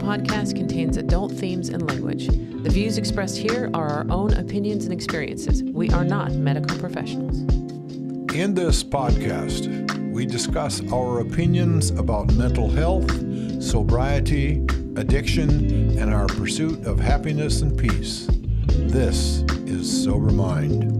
podcast contains adult themes and language. The views expressed here are our own opinions and experiences. We are not medical professionals. In this podcast, we discuss our opinions about mental health, sobriety, addiction, and our pursuit of happiness and peace. This is Sober Mind.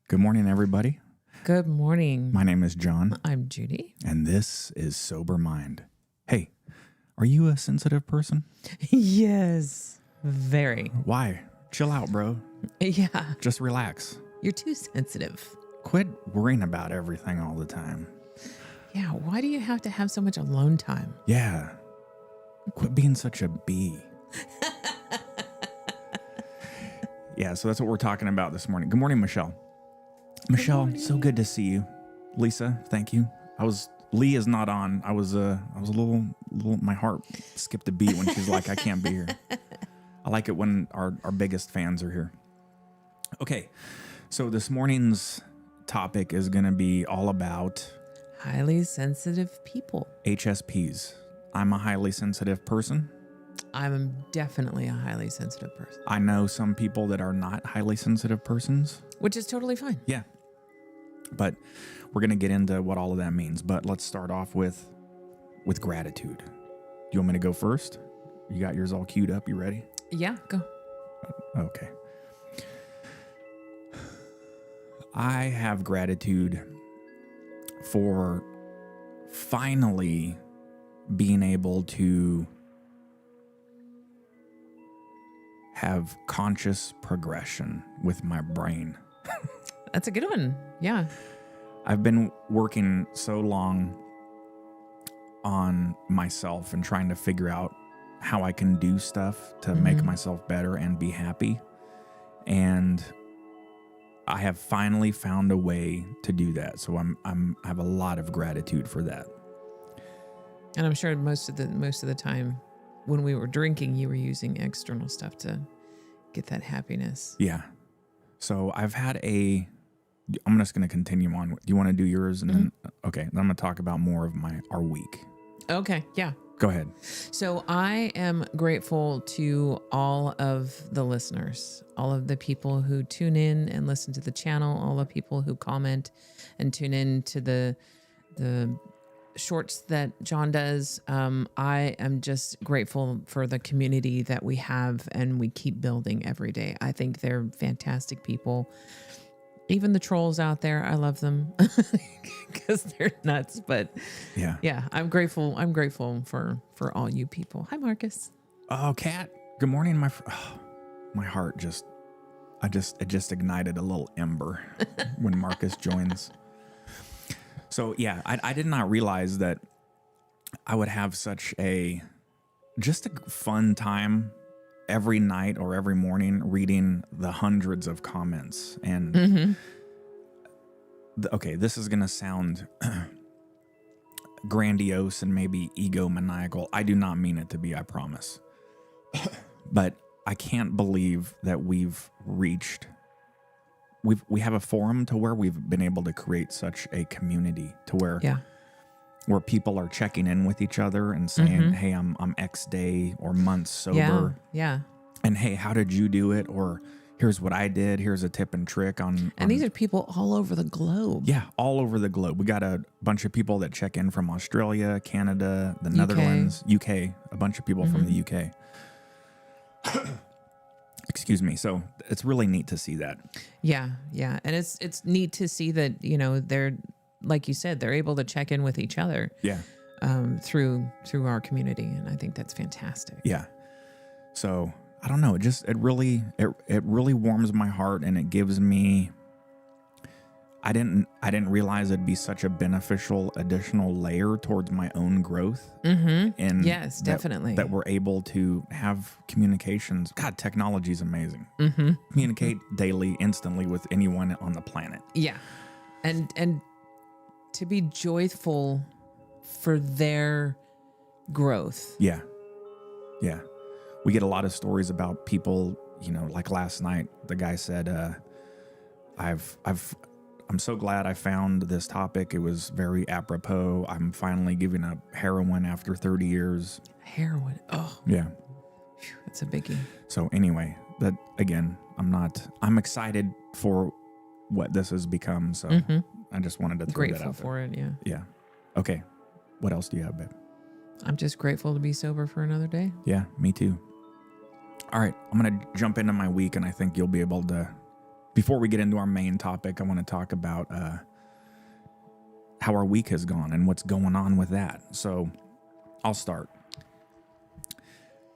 Good morning, everybody. Good morning. My name is John. I'm Judy. And this is Sober Mind. Hey, are you a sensitive person? Yes, very. Why? Chill out, bro. Yeah. Just relax. You're too sensitive. Quit worrying about everything all the time. Yeah, why do you have to have so much alone time? Yeah. Quit being such a bee. Yeah, so that's what we're talking about this morning. Good morning, Michelle. Michelle, so good to see you. Lisa, thank you. Lee is not on. I was a little, my heart skipped a beat when she's like, I can't be here. I like it when our biggest fans are here. Okay, so this morning's topic is going to be all about highly sensitive people. HSPs. I'm a highly sensitive person. I'm definitely a highly sensitive person. I know some people that are not highly sensitive persons. Which is totally fine. Yeah. But we're going to get into what all of that means. But let's start off with gratitude. You want me to go first? You got yours all queued up? You ready? Yeah, go. Okay. I have gratitude for finally being able to have conscious progression with my brain. That's a good one. Yeah. I've been working so long on myself and trying to figure out how I can do stuff to make myself better and be happy. And I have finally found a way to do that. So I have a lot of gratitude for that. And I'm sure most of the time when we were drinking, you were using external stuff to get that happiness. Yeah. So I'm just going to continue on. Do you want to do yours? And then, okay, then I'm going to talk about more of our week. Okay. Yeah. Go ahead. So I am grateful to all of the listeners, all of the people who tune in and listen to the channel, all the people who comment and tune in to the shorts that John does. I am just grateful for the community that we have and we keep building every day. I think they're fantastic people. Even the trolls out there, I love them because they're nuts. But yeah, I'm grateful. I'm grateful for all you people. Hi, Marcus. Oh, Kat. Good morning, my heart just ignited a little ember when Marcus joins. So yeah, I did not realize that I would have such a fun time every night or every morning reading the hundreds of comments. And okay, this is going to sound grandiose and maybe egomaniacal. I do not mean it to be, I promise. But I can't believe that we have a forum to where we've been able to create such a community to where people are checking in with each other and saying, hey, I'm X day or months sober. Yeah. And hey, how did you do it? Or here's what I did. Here's a tip and trick on. And these are people all over the globe. Yeah, all over the globe. We got a bunch of people that check in from Australia, Canada, the Netherlands, UK, a bunch of people from the UK. Excuse me. So it's really neat to see that. Yeah. And it's neat to see that, they're, like you said, they're able to check in with each other. Yeah. Through our community. And I think that's fantastic. Yeah. So I don't know. It really warms my heart, and it gives me. I didn't realize it'd be such a beneficial additional layer towards my own growth. And yes, definitely. That we're able to have communications. God, technology is amazing. Communicate daily, instantly with anyone on the planet. Yeah, and to be joyful for their growth. Yeah. We get a lot of stories about people, like last night, the guy said, I'm so glad I found this topic. It was very apropos. I'm finally giving up heroin after 30 years. Heroin. Oh. Yeah. That's a biggie. So anyway, that again, I'm excited for what this has become. So I just wanted to throw that out there. Grateful for it. Yeah. Yeah. Okay. What else do you have, babe? I'm just grateful to be sober for another day. Yeah, me too. All right, I'm going to jump into my week, and I think you'll be able to, before we get into our main topic, I want to talk about how our week has gone and what's going on with that. So I'll start.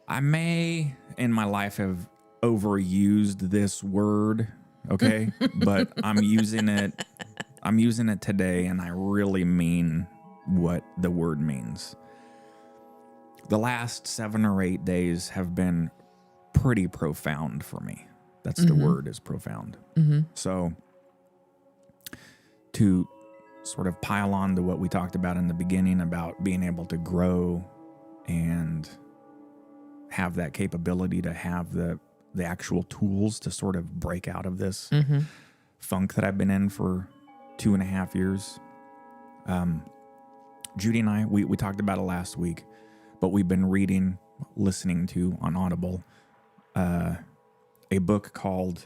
I may, in my life, have overused this word, okay? But I'm using it today, and I really mean what the word means. The last 7 or 8 days have been pretty profound for me. That's the word, is profound. So to sort of pile on to what we talked about in the beginning about being able to grow and have that capability to have the actual tools to sort of break out of this funk that I've been in for 2.5 years. Judy and I, we talked about it last week, but we've been listening to on Audible, a book called,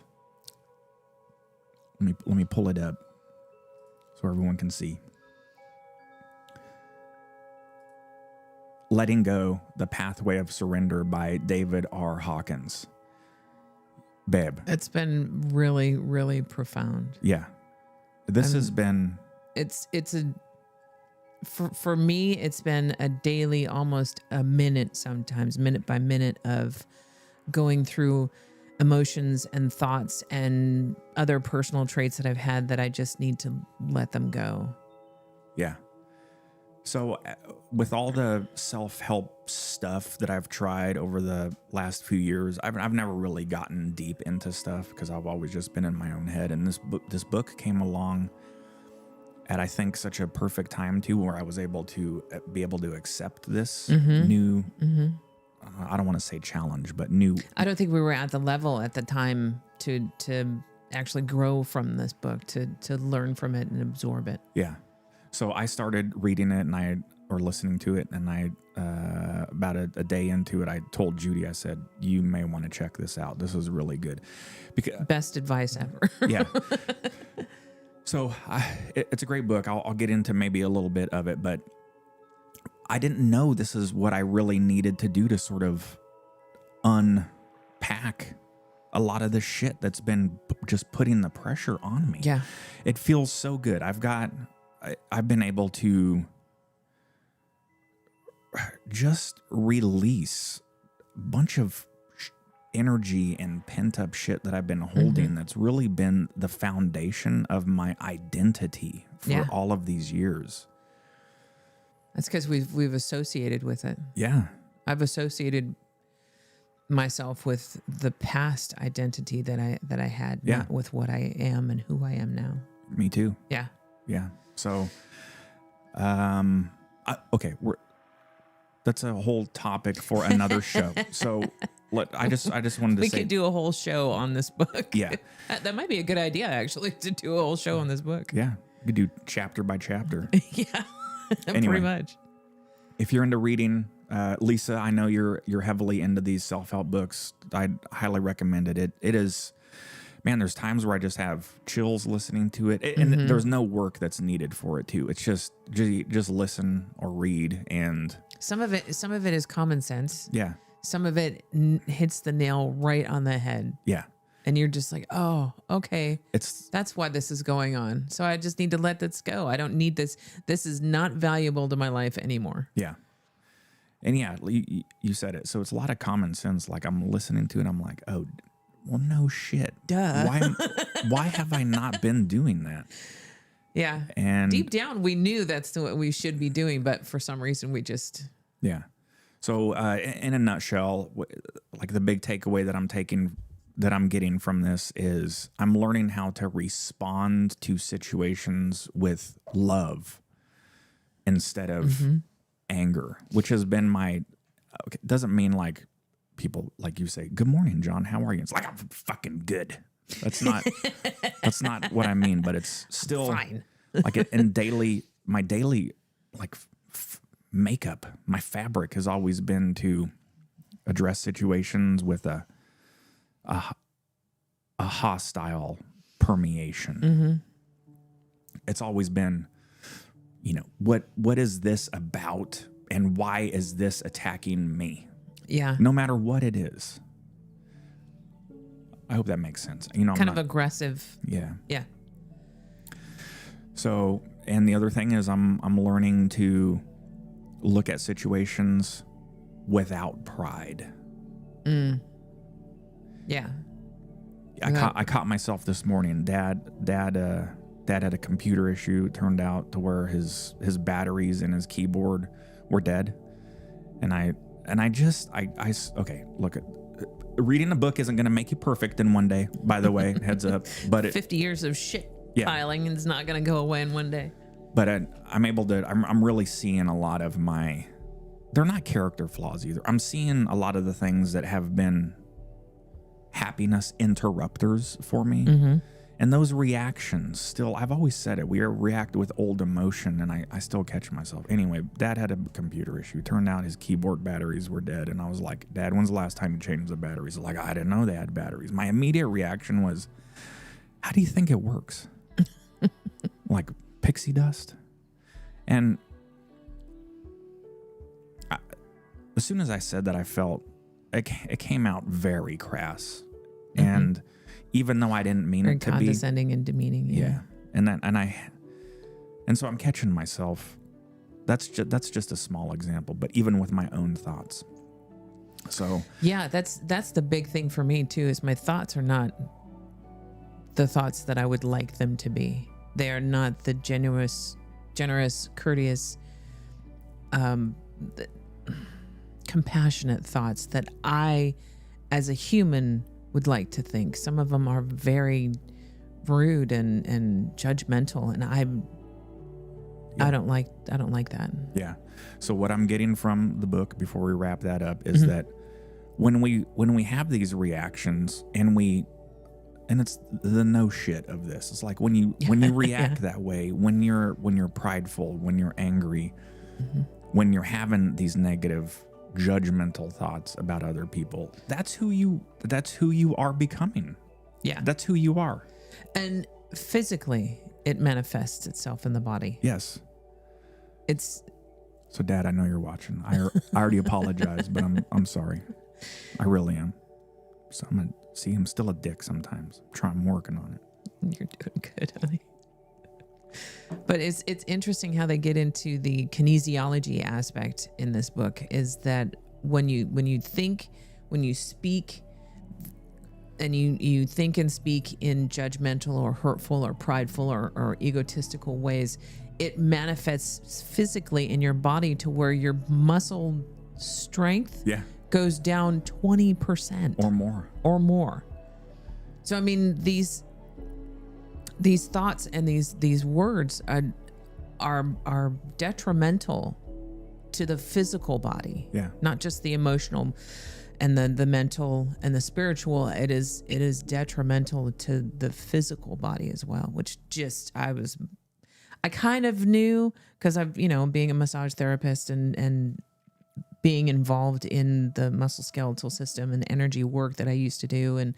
let me pull it up so everyone can see. Letting Go, The Pathway of Surrender by David R. Hawkins. Babe. It's been really, really profound. Yeah. This has been... For me, it's been a daily, almost a minute sometimes, minute by minute of going through emotions and thoughts and other personal traits that I've had that I just need to let them go. Yeah. So with all the self-help stuff that I've tried over the last few years, I've never really gotten deep into stuff because I've always just been in my own head. And this book came along at, I think, such a perfect time too, where I was able to be able to accept this new, I don't want to say challenge, but new. I don't think we were at the level at the time to actually grow from this book, to learn from it and absorb it. Yeah. So I started reading it or listening to it, and I about a day into it, I told Judy, I said, you may want to check this out. This is really good. Best advice ever. Yeah. So it's a great book. I'll get into maybe a little bit of it, but I didn't know this is what I really needed to do to sort of unpack a lot of the shit that's been just putting the pressure on me. Yeah. It feels so good. I've been able to just release a bunch of energy and pent up shit that I've been holding that's really been the foundation of my identity for all of these years. That's because we've associated with it. Yeah. I've associated myself with the past identity that I had, not with what I am and who I am now. Me too. Yeah. Yeah. So, okay, that's a whole topic for another show. So, I just wanted to say we could do a whole show on this book. Yeah, that might be a good idea, actually, to do a whole show on this book. Yeah, we could do chapter by chapter. Yeah, anyway, pretty much. If you're into reading, Lisa, I know you're heavily into these self-help books. I'd highly recommend it. It is. Man, there's times where I just have chills listening to it, and there's no work that's needed for it too. It's just listen or read, and some of it is common sense. Yeah. Some of it hits the nail right on the head. Yeah. And you're just like, oh, okay. That's why this is going on. So I just need to let this go. I don't need this. This is not valuable to my life anymore. Yeah. And yeah, you said it. So it's a lot of common sense. Like I'm listening to it, I'm like, oh, well, no shit. Duh. Why have I not been doing that? Yeah. And deep down, we knew that's what we should be doing, but for some reason, we just. Yeah. So in a nutshell, like the big takeaway that I'm getting from this is I'm learning how to respond to situations with love instead of anger, which has been doesn't mean like people like you say, good morning, John, how are you? It's like, I'm fucking good. That's not what I mean, but it's still fine. Like my daily like makeup, my fabric has always been to address situations with a hostile permeation. It's always been, what is this about and why is this attacking me? Yeah. No matter what it is. I hope that makes sense. Kind of aggressive. Yeah. Yeah. So, and the other thing is I'm learning to look at situations without pride. Yeah. I caught myself this morning. Dad had a computer issue. It turned out to where his batteries and his keyboard were dead. And I okay, look, reading a book isn't going to make you perfect in one day, by the way, heads up. But 50 years of shit piling and it's not going to go away in one day. But I'm really seeing a lot of they're not character flaws either. I'm seeing a lot of the things that have been happiness interrupters for me. And those reactions still, I've always said it, we react with old emotion, and I still catch myself. Anyway, Dad had a computer issue. Turned out his keyboard batteries were dead. And I was like, Dad, when's the last time you changed the batteries? Like, I didn't know they had batteries. My immediate reaction was, how do you think it works? Like pixie dust? And as soon as I said that, I felt it came out very crass. And even though I didn't mean it to be condescending and demeaning. Yeah. And so I'm catching myself. That's just a small example, but even with my own thoughts. So yeah, that's the big thing for me too, is my thoughts are not the thoughts that I would like them to be. They are not the generous, courteous, compassionate thoughts that I, as a human, would like to think. Some of them are very rude and judgmental, and I don't like that. Yeah. So what I'm getting from the book before we wrap that up is that when we have these reactions and it's the no shit of this. It's like when you react that way, when you're prideful, when you're angry, when you're having these negative judgmental thoughts about other people, that's who you are becoming. Yeah. That's who you are. And physically it manifests itself in the body. Yes. So Dad, I know you're watching. I already apologized, but I'm sorry. I really am. So I'm still a dick sometimes. I'm working on it. You're doing good, honey. But it's interesting how they get into the kinesiology aspect in this book, is that when you think, when you speak, and you think and speak in judgmental or hurtful or prideful or egotistical ways, it manifests physically in your body to where your muscle strength goes down 20% or more. So I mean, these thoughts and these words are detrimental to the physical body. Yeah. Not just the emotional and the mental and the spiritual. It is detrimental to the physical body as well, which just I kind of knew, because I've, being a massage therapist and being involved in the musculoskeletal system and energy work that I used to do, and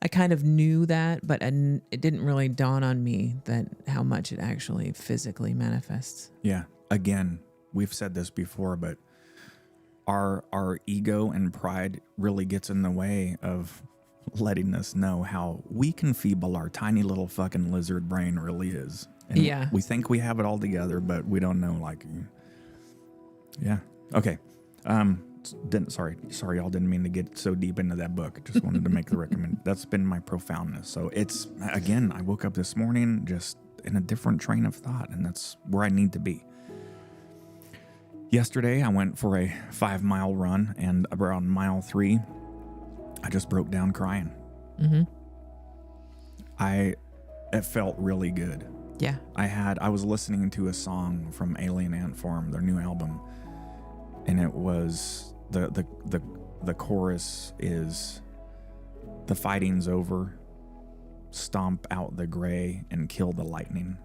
I kind of knew that, but it didn't really dawn on me that how much it actually physically manifests. Yeah. Again, we've said this before, but our ego and pride really gets in the way of letting us know how weak and feeble our tiny little fucking lizard brain really is. And we think we have it all together, but we don't know. Okay. Sorry, y'all, didn't mean to get so deep into that book. Just wanted to make the recommend. That's been my profoundness. So it's, again, I woke up this morning just in a different train of thought, and that's where I need to be. Yesterday, I went for a 5-mile run, and around mile 3, I just broke down crying. Mm-hmm. It felt really good. Yeah. I was listening to a song from Elaine Aron, their new album, and it was the chorus is, "The fighting's over, stomp out the gray and kill the lightning."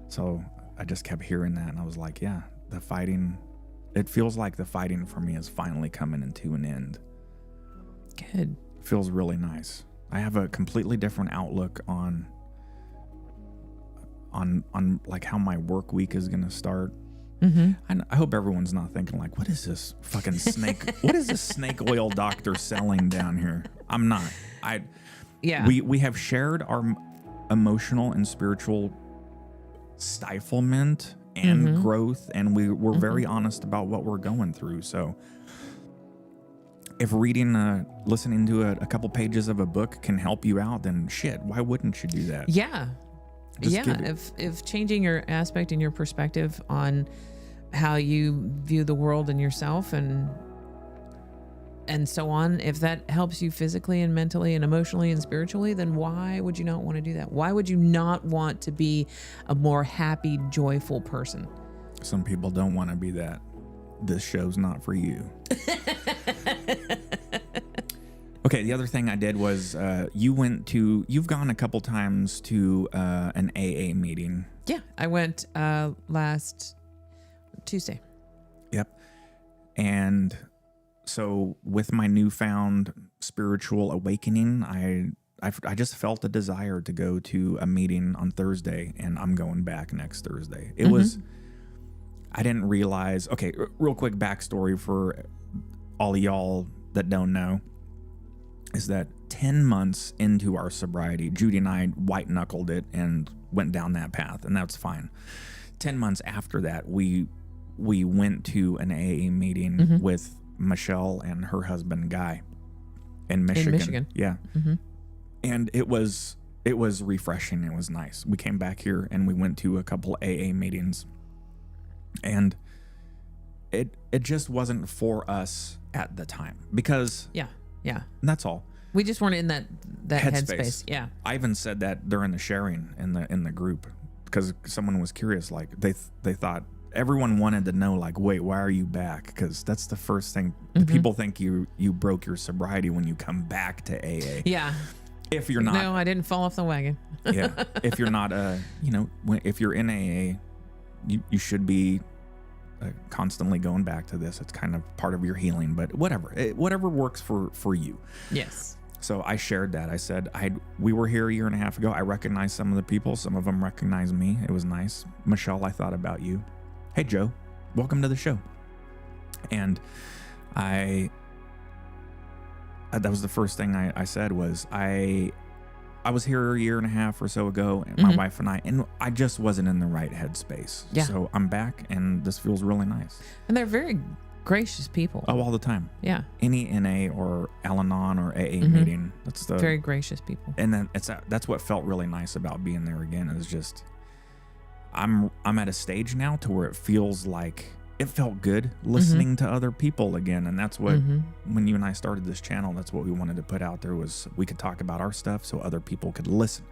So I just kept hearing that, and I was like, yeah, the fighting, it feels like the fighting for me is finally coming into an end. Good. It feels really nice. I have a completely different outlook on like how my work week is going to start. Mm-hmm. I hope everyone's not thinking like, what is this fucking snake? What is this snake oil doctor selling down here? I'm not. We have shared our emotional and spiritual stiflement and growth, and we're very honest about what we're going through. So if listening to a couple pages of a book can help you out, then shit, why wouldn't you do that? Yeah. If changing your aspect and your perspective on how you view the world and yourself and so on, if that helps you physically and mentally and emotionally and spiritually, then why would you not want to do that? Why would you not want to be a more happy, joyful person? Some people don't want to be that. This show's not for you. Okay, the other thing I did was you've gone a couple times to an AA meeting. Yeah, I went last Tuesday. Yep. And so with my newfound spiritual awakening, I just felt a desire to go to a meeting on Thursday, and I'm going back next Thursday. It was, I didn't realize, okay, real quick backstory for all of y'all that don't know, is that 10 months into our sobriety, Judy and I white knuckled it and went down that path, and that's fine. 10 months after that, we went to an AA meeting with Michelle and her husband Guy in Michigan. Yeah. Mm-hmm. And it was refreshing. It was nice. We came back here and we went to a couple AA meetings, and it just wasn't for us at the time because Yeah. that's all. We just weren't in that headspace. Yeah. I even said that during the sharing in the group because someone was curious. Like they thought everyone wanted to know, like, wait, why are you back? Because that's the first thing. People think you broke your sobriety when you come back to AA. Yeah. If you're not. No, I didn't fall off the wagon. Yeah. If you're not, if you're in AA, you should be constantly going back to this. It's kind of part of your healing, but whatever works for you. Yes. So I shared that. I said, we were here a year and a half ago. I recognized some of the people. Some of them recognized me. It was nice. Michelle, I thought about you. Hey, Joe, welcome to the show. And that was the first thing I said was I was here a year and a half or so ago, and my wife and I just wasn't in the right headspace. Yeah. So I'm back, and this feels really nice. And they're very gracious people. Oh, all the time. Yeah. Any NA or Al-Anon or AA meeting, that's the very gracious people. And then that's what felt really nice about being there again. Is just I'm at a stage now to where it feels like it felt good listening to other people again. And that's what, when you and I started this channel, that's what we wanted to put out there was we could talk about our stuff so other people could listen.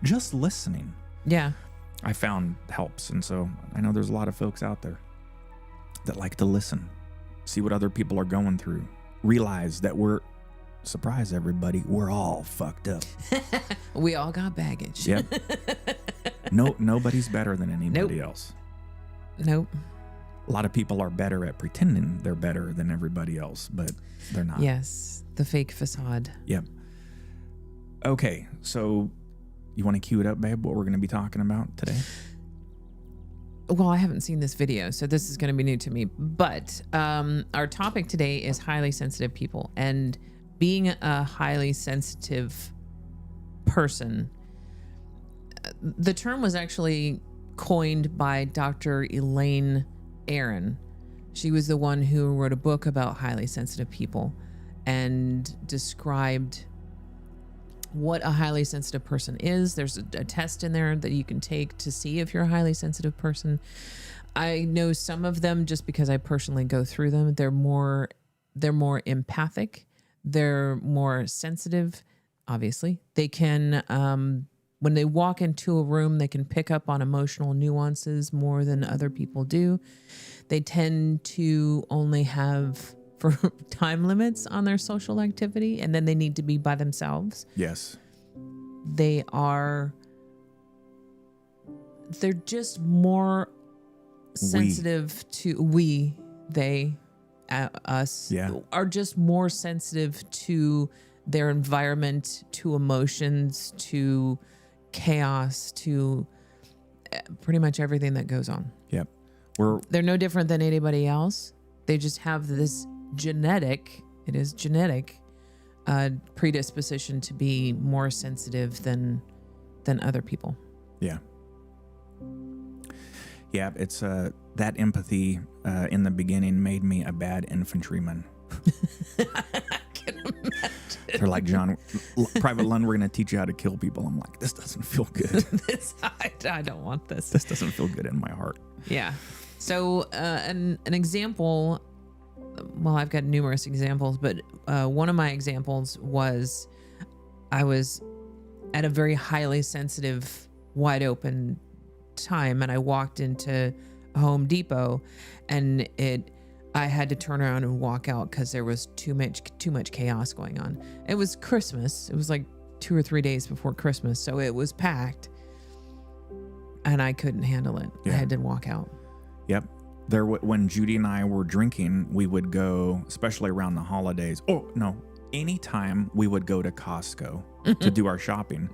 Just listening. Yeah. I found helps. And so I know there's a lot of folks out there that like to listen, see what other people are going through, realize that surprise everybody, we're all fucked up. We all got baggage. Yep. Nobody's better than anybody else. Nope. A lot of people are better at pretending they're better than everybody else, but they're not. Yes, the fake facade. Yep. Okay, so you want to cue it up, babe, what we're going to be talking about today? Well, I haven't seen this video, so this is going to be new to me. But our topic today is highly sensitive people. And being a highly sensitive person, the term was actually coined by Dr. Elaine Aron. She was the one who wrote a book about highly sensitive people and described what a highly sensitive person is. There's a test in there that you can take to see if you're a highly sensitive person. I know some of them just because I personally go through them. They're more empathic. They're more sensitive. Obviously, they can, when they walk into a room, they can pick up on emotional nuances more than other people do. They tend to only have for time limits on their social activity, and then they need to be by themselves. Yes. They're just more sensitive to us are just more sensitive to their environment, to emotions, to chaos, to pretty much everything that goes on. Yep. They're no different than anybody else. They just have this genetic predisposition to be more sensitive than other people. Yeah. Yeah, it's that empathy in the beginning made me a bad infantryman. I can imagine. They're like, John, Private Lund, we're going to teach you how to kill people. I'm like, this doesn't feel good. I don't want this. This doesn't feel good in my heart. Yeah. So an example, well, I've got numerous examples, but one of my examples was I was at a very highly sensitive, wide open time, and I walked into Home Depot, and I had to turn around and walk out because there was too much chaos going on. It was Christmas. It was like 2 or 3 days before Christmas, so it was packed, and I couldn't handle it. Yeah. I had to walk out. Yep. When Judy and I were drinking, we would go, especially around the holidays. Oh no, anytime we would go to Costco to do our shopping,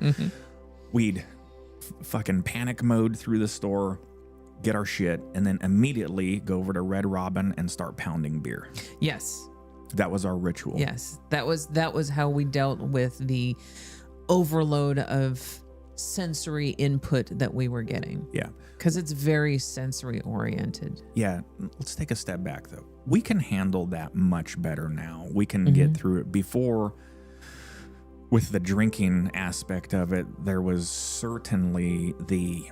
we'd fucking panic mode through the store, get our shit, and then immediately go over to Red Robin and start pounding beer. Yes. That was our ritual. Yes. That was how we dealt with the overload of sensory input that we were getting. Yeah. Because it's very sensory oriented. Yeah. Let's take a step back though. We can handle that much better now. We can get through it. Before, with the drinking aspect of it, there was certainly the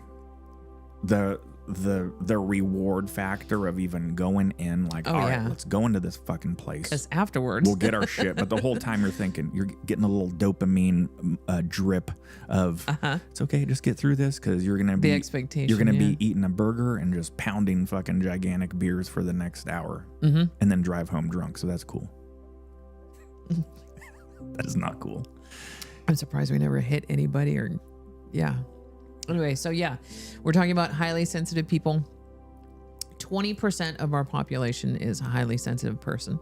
the reward factor of even going in, like, all right, let's go into this fucking place. Because afterwards we'll get our shit. But the whole time you're thinking, you're getting a little dopamine drip of it's okay, just get through this, because you're gonna be the expectation. You're gonna be eating a burger and just pounding fucking gigantic beers for the next hour, and then drive home drunk. So that's cool. That is not cool. I'm surprised we never hit anybody Anyway, so we're talking about highly sensitive people. 20% of our population is a highly sensitive person.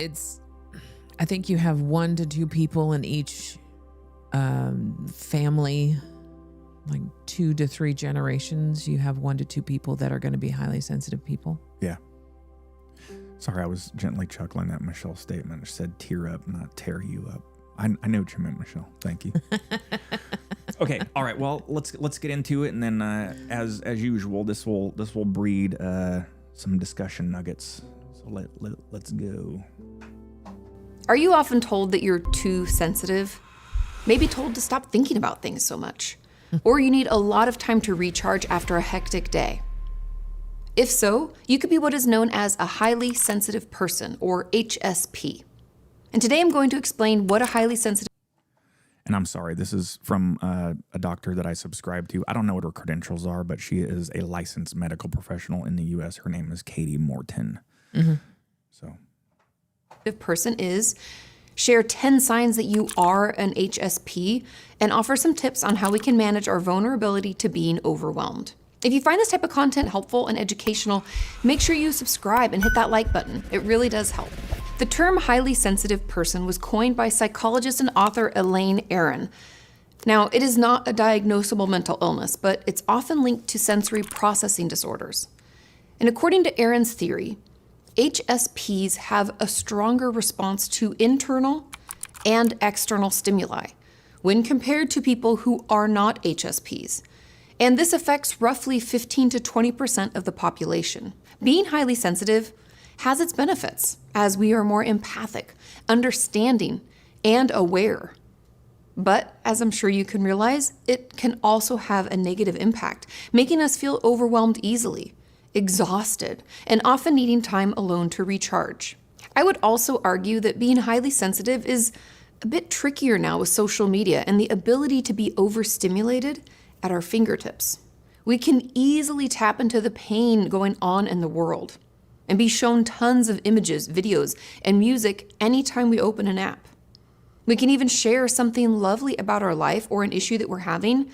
I think you have 1 to 2 people in each family, like 2 to 3 generations. You have 1 to 2 people that are going to be highly sensitive people. Yeah. Sorry, I was gently chuckling at Michelle's statement. She said tear up, not tear you up. I know what you meant, Michelle. Thank you. Okay, all right. Well, let's get into it, and then as usual, this will breed some discussion nuggets. So let's go. Are you often told that you're too sensitive? Maybe told to stop thinking about things so much, or you need a lot of time to recharge after a hectic day? If so, you could be what is known as a highly sensitive person, or HSP. And today I'm going to explain what a highly sensitive... And I'm sorry, this is from a doctor that I subscribe to. I don't know what her credentials are, but she is a licensed medical professional in the U.S. Her name is Katie Morton. So, person is, share 10 signs that you are an HSP, and offer some tips on how we can manage our vulnerability to being overwhelmed. If you find this type of content helpful and educational, make sure you subscribe and hit that like button. It really does help. The term highly sensitive person was coined by psychologist and author Elaine Aron. Now, it is not a diagnosable mental illness, but it's often linked to sensory processing disorders. And according to Aron's theory, HSPs have a stronger response to internal and external stimuli when compared to people who are not HSPs. And this affects roughly 15 to 20% of the population. Being highly sensitive has its benefits, as we are more empathic, understanding, and aware. But as I'm sure you can realize, it can also have a negative impact, making us feel overwhelmed easily, exhausted, and often needing time alone to recharge. I would also argue that being highly sensitive is a bit trickier now with social media and the ability to be overstimulated at our fingertips. We can easily tap into the pain going on in the world and be shown tons of images, videos, and music anytime we open an app. We can even share something lovely about our life or an issue that we're having,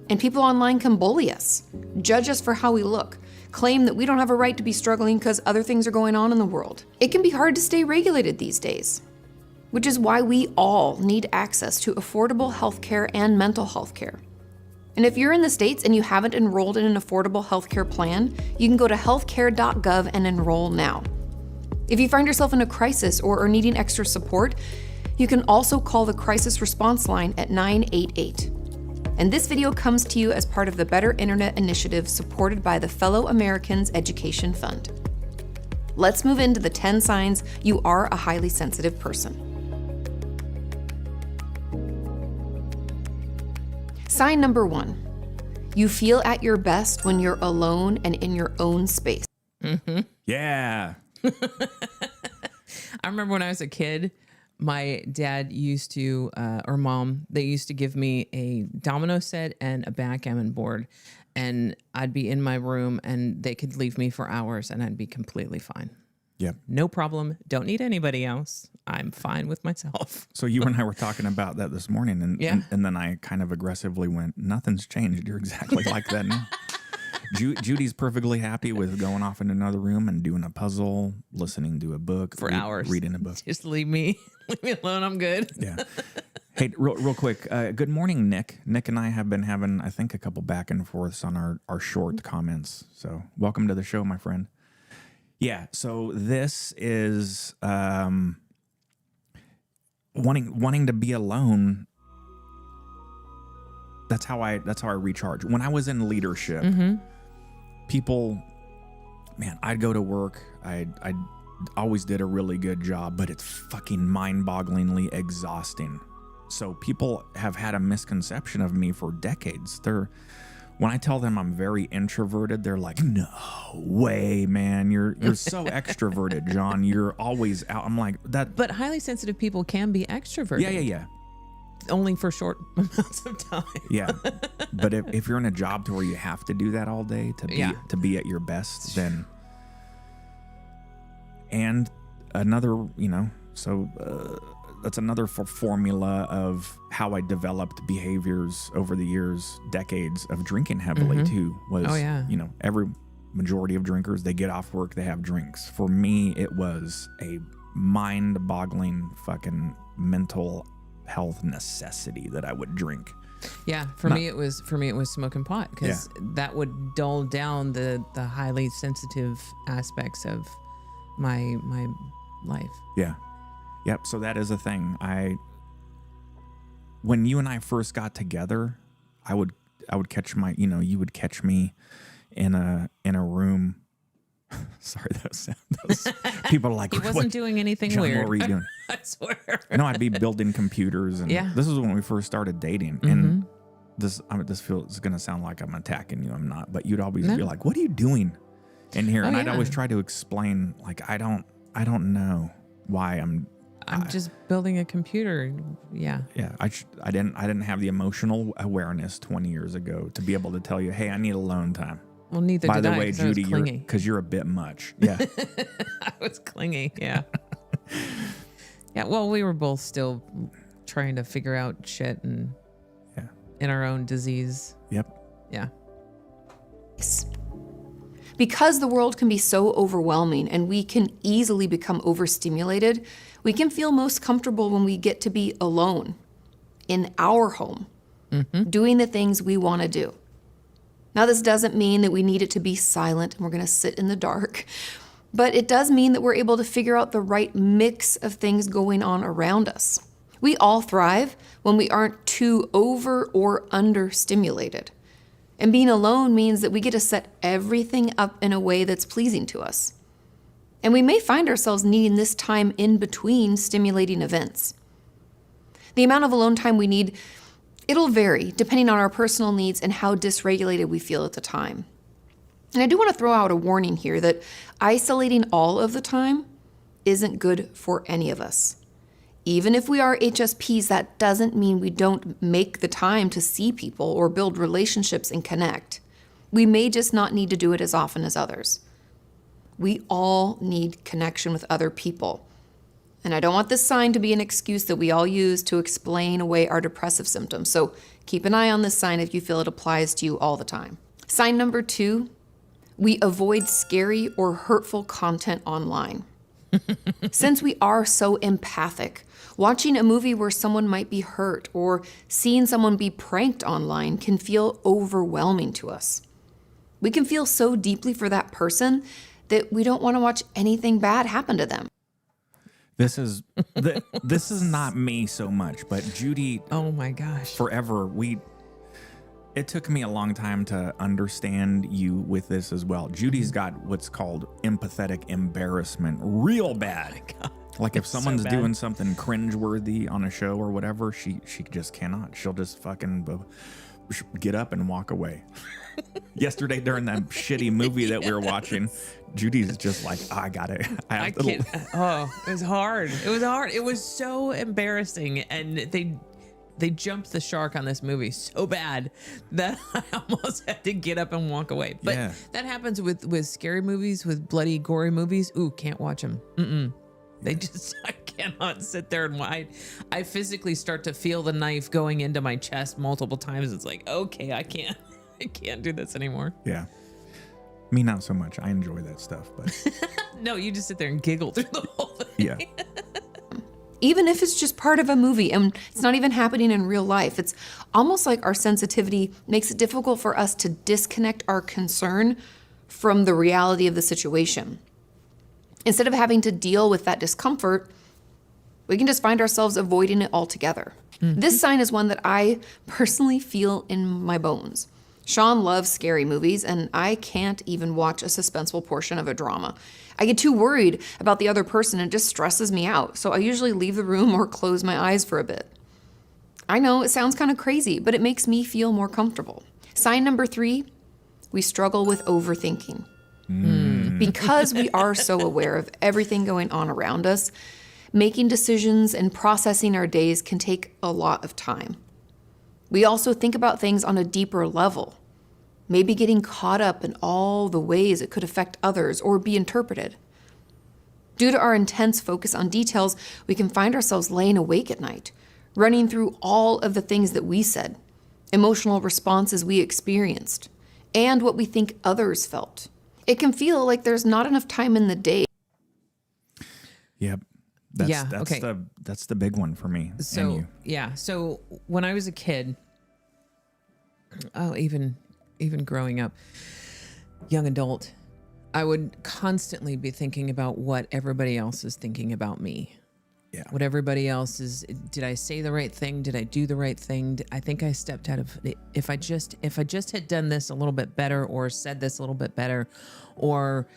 and people online can bully us, judge us for how we look, claim that we don't have a right to be struggling because other things are going on in the world. It can be hard to stay regulated these days, which is why we all need access to affordable healthcare and mental health care. And if you're in the States and you haven't enrolled in an affordable healthcare plan, you can go to healthcare.gov and enroll now. If you find yourself in a crisis or are needing extra support, you can also call the crisis response line at 988. And this video comes to you as part of the Better Internet Initiative supported by the Fellow Americans Education Fund. Let's move into the 10 signs you are a highly sensitive person. Sign number 1, you feel at your best when you're alone and in your own space. Yeah. I remember when I was a kid, my dad used to, or mom, they used to give me a domino set and a backgammon board, and I'd be in my room and they could leave me for hours and I'd be completely fine. Yep. No problem. Don't need anybody else. I'm fine with myself. So you and I were talking about that this morning, and then I kind of aggressively went, nothing's changed. You're exactly like that now. Judy's perfectly happy with going off in another room and doing a puzzle, listening to a book. For hours. Reading a book. Just leave me alone. I'm good. Yeah. Hey, real quick. Good morning, Nick. Nick and I have been having, I think, a couple back and forths on our short comments. So welcome to the show, my friend. Yeah, so this is wanting to be alone. That's how I recharge. When I was in leadership, people, man, I'd go to work. I always did a really good job, but it's fucking mind-bogglingly exhausting. So people have had a misconception of me for decades. When I tell them I'm very introverted, they're like, "No way, man! You're so extroverted, John. You're always out." I'm like, "That." But highly sensitive people can be extroverted. Yeah. Only for short amounts of time. Yeah. But if you're in a job to where you have to do that all day to be at your best, then. And another, that's another formula of how I developed behaviors over the years, decades of drinking heavily too. Was, every majority of drinkers, they get off work, they have drinks. For me, it was a mind-boggling fucking mental health necessity that I would drink. Yeah, for me it was smoking pot, because that would dull down the highly sensitive aspects of my life. Yeah. Yep. So that is a thing. When you and I first got together, I would catch you would catch me in a room. Sorry, those people are like, he wasn't doing anything John, weird. What were you doing? I swear. No, I'd be building computers, and this is when we first started dating. And this feels going to sound like I'm attacking you. I'm not, but you'd always be like, "What are you doing in here?" And I'd always try to explain, like, I don't know why I'm just building a computer. Yeah. Yeah. I didn't have the emotional awareness 20 years ago to be able to tell you, "Hey, I need alone time." Well, neither By did I. the way, Judy, you're a bit much. Yeah. I was clingy. Yeah. Yeah. Well, we were both still trying to figure out shit and in our own disease. Yep. Yeah. Because the world can be so overwhelming and we can easily become overstimulated, we can feel most comfortable when we get to be alone in our home, doing the things we want to do. Now, this doesn't mean that we need it to be silent and we're going to sit in the dark, but it does mean that we're able to figure out the right mix of things going on around us. We all thrive when we aren't too over or under stimulated. And being alone means that we get to set everything up in a way that's pleasing to us. And we may find ourselves needing this time in between stimulating events. The amount of alone time we need, it'll vary depending on our personal needs and how dysregulated we feel at the time. And I do want to throw out a warning here that isolating all of the time isn't good for any of us. Even if we are HSPs, that doesn't mean we don't make the time to see people or build relationships and connect. We may just not need to do it as often as others. We all need connection with other people. And I don't want this sign to be an excuse that we all use to explain away our depressive symptoms. So keep an eye on this sign if you feel it applies to you all the time. Sign number 2, we avoid scary or hurtful content online. Since we are so empathic, watching a movie where someone might be hurt or seeing someone be pranked online can feel overwhelming to us. We can feel so deeply for that person that we don't want to watch anything bad happen to them. This is not me so much, but Judy. Oh my gosh. Forever, it took me a long time to understand you with this as well. Judy's got what's called empathetic embarrassment real bad. Like if someone's doing something cringeworthy on a show or whatever, she just cannot. She'll just fucking get up and walk away. Yesterday during that shitty movie that we were watching, Judy's just like, I got it. I can't. Oh, it was hard. It was hard. It was so embarrassing, and they jumped the shark on this movie so bad that I almost had to get up and walk away. But that happens with scary movies, with bloody, gory movies. Ooh, can't watch them. They just, I cannot sit there and I physically start to feel the knife going into my chest multiple times. It's like, okay, I can't do this anymore. Yeah. Me, not so much. I enjoy that stuff, but no, you just sit there and giggle through the whole thing. Yeah. Even if it's just part of a movie and it's not even happening in real life, it's almost like our sensitivity makes it difficult for us to disconnect our concern from the reality of the situation. Instead of having to deal with that discomfort, we can just find ourselves avoiding it altogether. This sign is one that I personally feel in my bones. Sean loves scary movies, and I can't even watch a suspenseful portion of a drama. I get too worried about the other person and it just stresses me out, so I usually leave the room or close my eyes for a bit. I know it sounds kind of crazy, but it makes me feel more comfortable. Sign number 3, we struggle with overthinking. Because we are so aware of everything going on around us, making decisions and processing our days can take a lot of time. We also think about things on a deeper level, maybe getting caught up in all the ways it could affect others or be interpreted. Due to our intense focus on details, we can find ourselves laying awake at night, running through all of the things that we said, emotional responses we experienced, and what we think others felt. It can feel like there's not enough time in the day. Yep. That's the big one for me. So so when I was a kid, even growing up, young adult, I would constantly be thinking about what everybody else is thinking about me. Yeah. What everybody else is. Did I say the right thing? Did I do the right thing? I think I stepped out of it. If I just had done this a little bit better, or said this a little bit better, or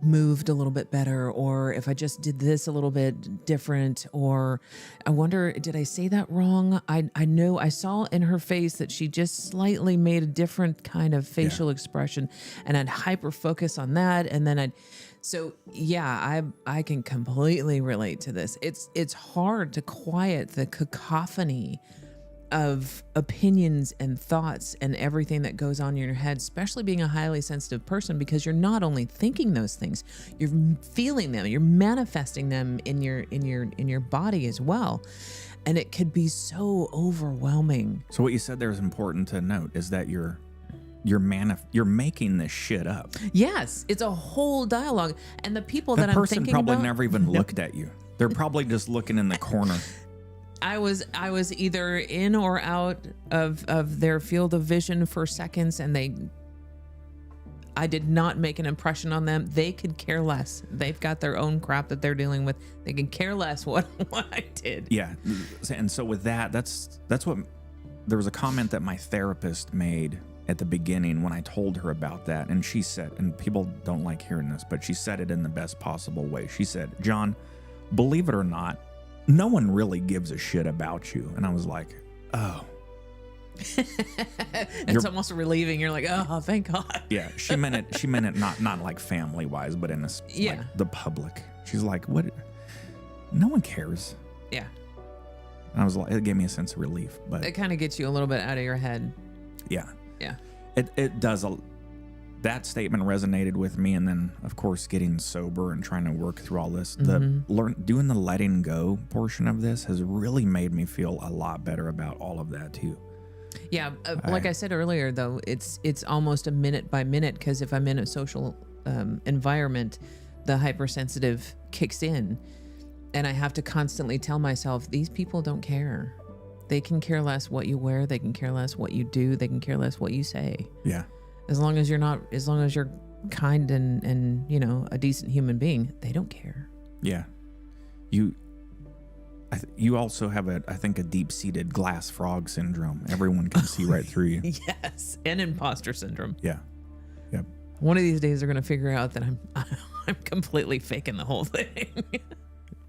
moved a little bit better, or if I just did this a little bit different, or I wonder, did I say that wrong? I know I saw in her face that she just slightly made a different kind of facial expression, and I'd hyper focus on that, and then I can completely relate to this. It's hard to quiet the cacophony of opinions and thoughts and everything that goes on in your head, especially being a highly sensitive person, because you're not only thinking those things, you're feeling them, you're manifesting them in your body as well. And it could be so overwhelming. So what you said there is important to note, is that you're making this shit up. Yes, it's a whole dialogue. And the people that I'm thinking about... The person probably never even looked at you. They're probably just looking in the corner. I was either in or out of their field of vision for seconds, and I did not make an impression on them. They could care less. They've got their own crap that they're dealing with. They can care less what I did. Yeah. And so with that's what, there was a comment that my therapist made at the beginning when I told her about that. And she said, and people don't like hearing this, but she said it in the best possible way. She said, John, believe it or not, no one really gives a shit about you. And I was like, oh. It's almost relieving. You're like, oh, thank God. Yeah, she meant it not like family wise, but in like the public. She's like, what? No one cares. Yeah. And I was like, it gave me a sense of relief. But it kind of gets you a little bit out of your head. Yeah. Yeah. It does. That statement resonated with me, and then of course getting sober and trying to work through all this, doing the letting go portion of this has really made me feel a lot better about all of that too. Yeah, like I said earlier, though, it's almost a minute by minute, because if I'm in a social environment, the hypersensitive kicks in, and I have to constantly tell myself, these people don't care. They can care less what you wear. They can care less what you do. They can care less what you say. Yeah. As long as you're kind and a decent human being, they don't care. Yeah. You also have I think a deep-seated glass frog syndrome. Everyone can see right through you. Yes, and imposter syndrome. Yeah. Yep. One of these days they're going to figure out that I'm completely faking the whole thing.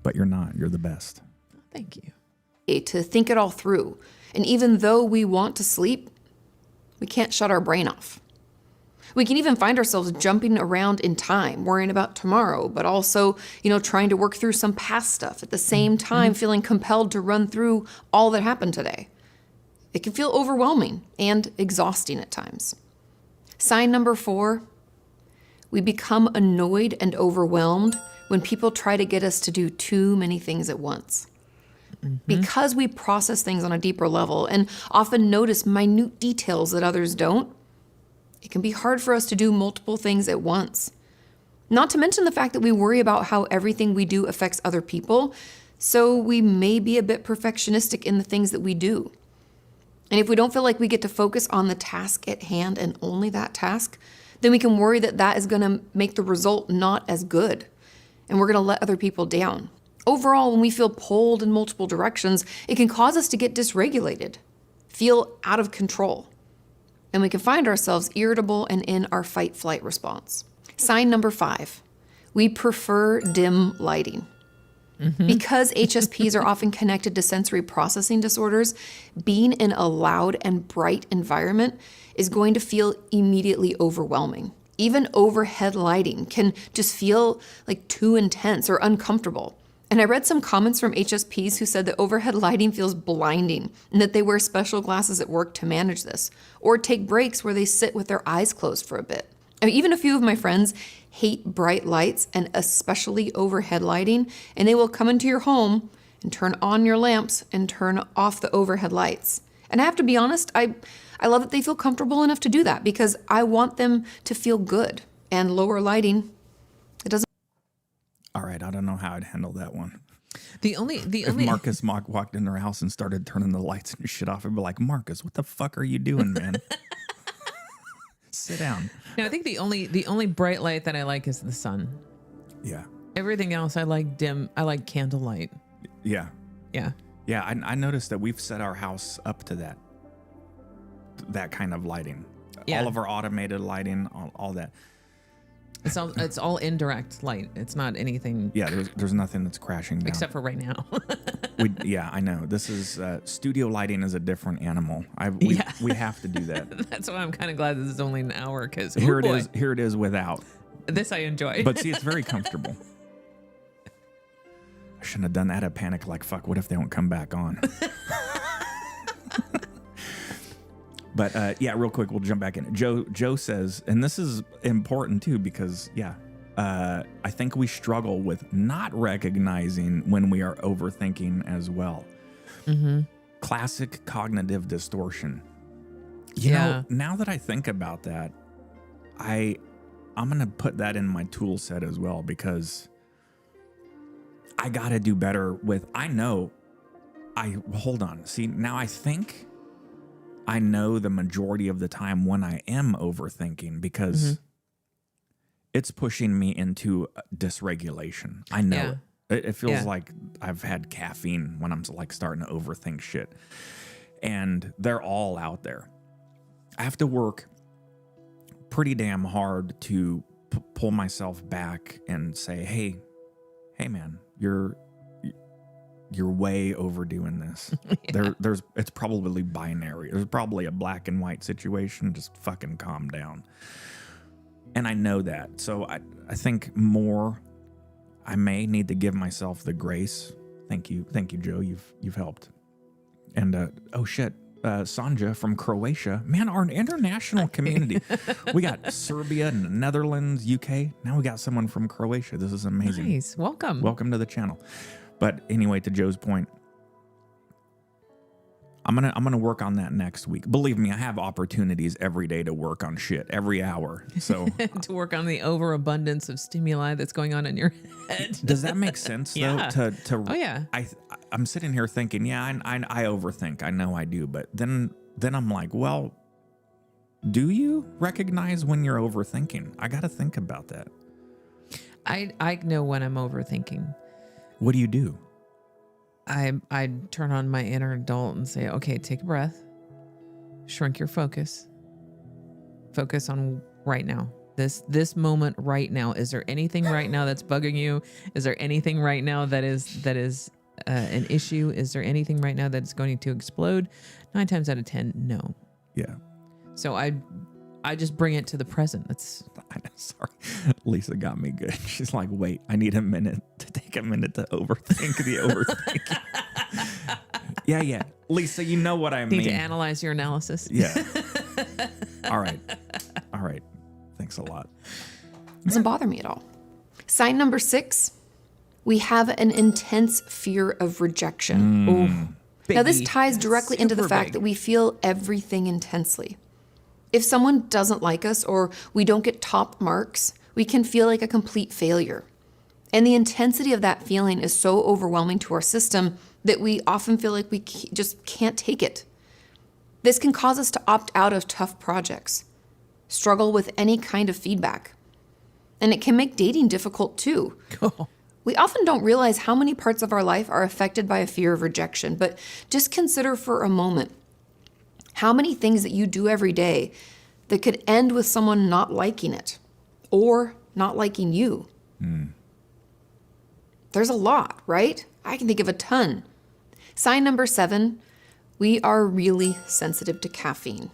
But you're not. You're the best. Thank you. To think it all through. And even though we want to sleep, we can't shut our brain off. We can even find ourselves jumping around in time, worrying about tomorrow, but also, trying to work through some past stuff at the same time, feeling compelled to run through all that happened today. It can feel overwhelming and exhausting at times. Sign number 4, we become annoyed and overwhelmed when people try to get us to do too many things at once. Because we process things on a deeper level and often notice minute details that others don't, it can be hard for us to do multiple things at once. Not to mention the fact that we worry about how everything we do affects other people, so we may be a bit perfectionistic in the things that we do. And if we don't feel like we get to focus on the task at hand and only that task, then we can worry that is going to make the result not as good, and we're going to let other people down. Overall, when we feel pulled in multiple directions, it can cause us to get dysregulated, feel out of control, and we can find ourselves irritable and in our fight-flight response. Sign number 5, we prefer dim lighting. Because HSPs are often connected to sensory processing disorders, being in a loud and bright environment is going to feel immediately overwhelming. Even overhead lighting can just feel like too intense or uncomfortable. And I read some comments from HSPs who said that overhead lighting feels blinding and that they wear special glasses at work to manage this, or take breaks where they sit with their eyes closed for a bit. I mean, even a few of my friends hate bright lights and especially overhead lighting, and they will come into your home and turn on your lamps and turn off the overhead lights. And I have to be honest, I love that they feel comfortable enough to do that because I want them to feel good. And lower lighting, it doesn't. All right, I don't know how I'd handle that one. If Marcus Mock walked in their house and started turning the lights and shit off, I'd be like, Marcus, what the fuck are you doing, man? Sit down. No, I think the only bright light that I like is the sun. Yeah. Everything else I like dim. I like candlelight. Yeah. Yeah. Yeah, I noticed that we've set our house up to that kind of lighting. Yeah. All of our automated lighting, all that. It's all indirect light. It's not anything. Yeah, there's nothing that's crashing down. Except for right now. Yeah, I know. This is studio lighting is a different animal. We have to do that. That's why I'm kind of glad this is only an hour because Here it is without. This I enjoy. But see, it's very comfortable. I shouldn't have done that. I panic like, fuck, what if they don't come back on? But yeah, real quick, we'll jump back in. Joe says, and this is important too, because I think we struggle with not recognizing when we are overthinking as well. Mm-hmm. Classic cognitive distortion. You know, now that I think about that, I'm going to put that in my tool set as well, because I got to do better with, hold on. See, now I think I know the majority of the time when I am overthinking, because it's pushing me into dysregulation. I know it feels like I've had caffeine when I'm like starting to overthink shit, and they're all out there. I have to work pretty damn hard to pull myself back and say, hey man, you're way overdoing this. It's probably binary. There's probably a black and white situation. Just fucking calm down. And I know that. So I think more, I may need to give myself the grace. Thank you, Joe. You've helped. And oh shit, Sanja from Croatia. Man, our international community. We got Serbia, Netherlands, UK. Now we got someone from Croatia. This is amazing. Nice. Welcome to the channel. But anyway, to Joe's point, I'm gonna work on that next week. Believe me, I have opportunities every day to work on shit every hour. So to work on the overabundance of stimuli that's going on in your head. Does that make sense though? Yeah. Oh yeah. I'm sitting here thinking, I overthink. I know I do, but then I'm like, well, do you recognize when you're overthinking? I got to think about that. I know when I'm overthinking. What do you do? I turn on my inner adult and say, okay, take a breath, shrink your focus on right now. This moment right now. Is there anything right now that's bugging you? Is there anything right now that is an issue? Is there anything right now that's going to explode? 9 times out of 10, no. Yeah. So I just bring it to the present. Sorry. Lisa got me good. She's like, wait, I need to take a minute to overthink the overthinking. Yeah. Lisa, you know what I mean. Need to analyze your analysis. Yeah. All right. Thanks a lot. Doesn't bother me at all. Sign number 6, we have an intense fear of rejection. Now this ties directly into the fact that we feel everything intensely. If someone doesn't like us or we don't get top marks, we can feel like a complete failure. And the intensity of that feeling is so overwhelming to our system that we often feel like we just can't take it. This can cause us to opt out of tough projects, struggle with any kind of feedback. And it can make dating difficult too. We often don't realize how many parts of our life are affected by a fear of rejection, but just consider for a moment how many things that you do every day that could end with someone not liking it or not liking you. There's a lot, right? I can think of a ton. Sign number 7, we are really sensitive to caffeine.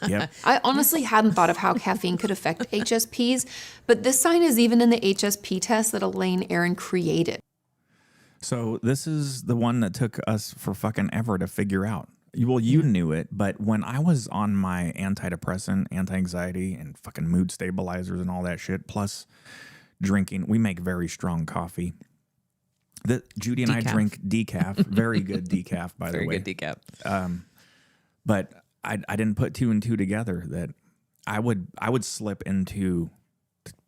Yep. I honestly hadn't thought of how caffeine could affect HSPs, but this sign is even in the HSP test that Elaine Aron created. So this is the one that took us for fucking ever to figure out. Well, you knew it, but when I was on my antidepressant, anti-anxiety, and fucking mood stabilizers and all that shit, plus drinking, we make very strong coffee. Judy and I drink decaf, very good decaf, by the way. Very good decaf. But I didn't put 2 and 2 together that I would slip into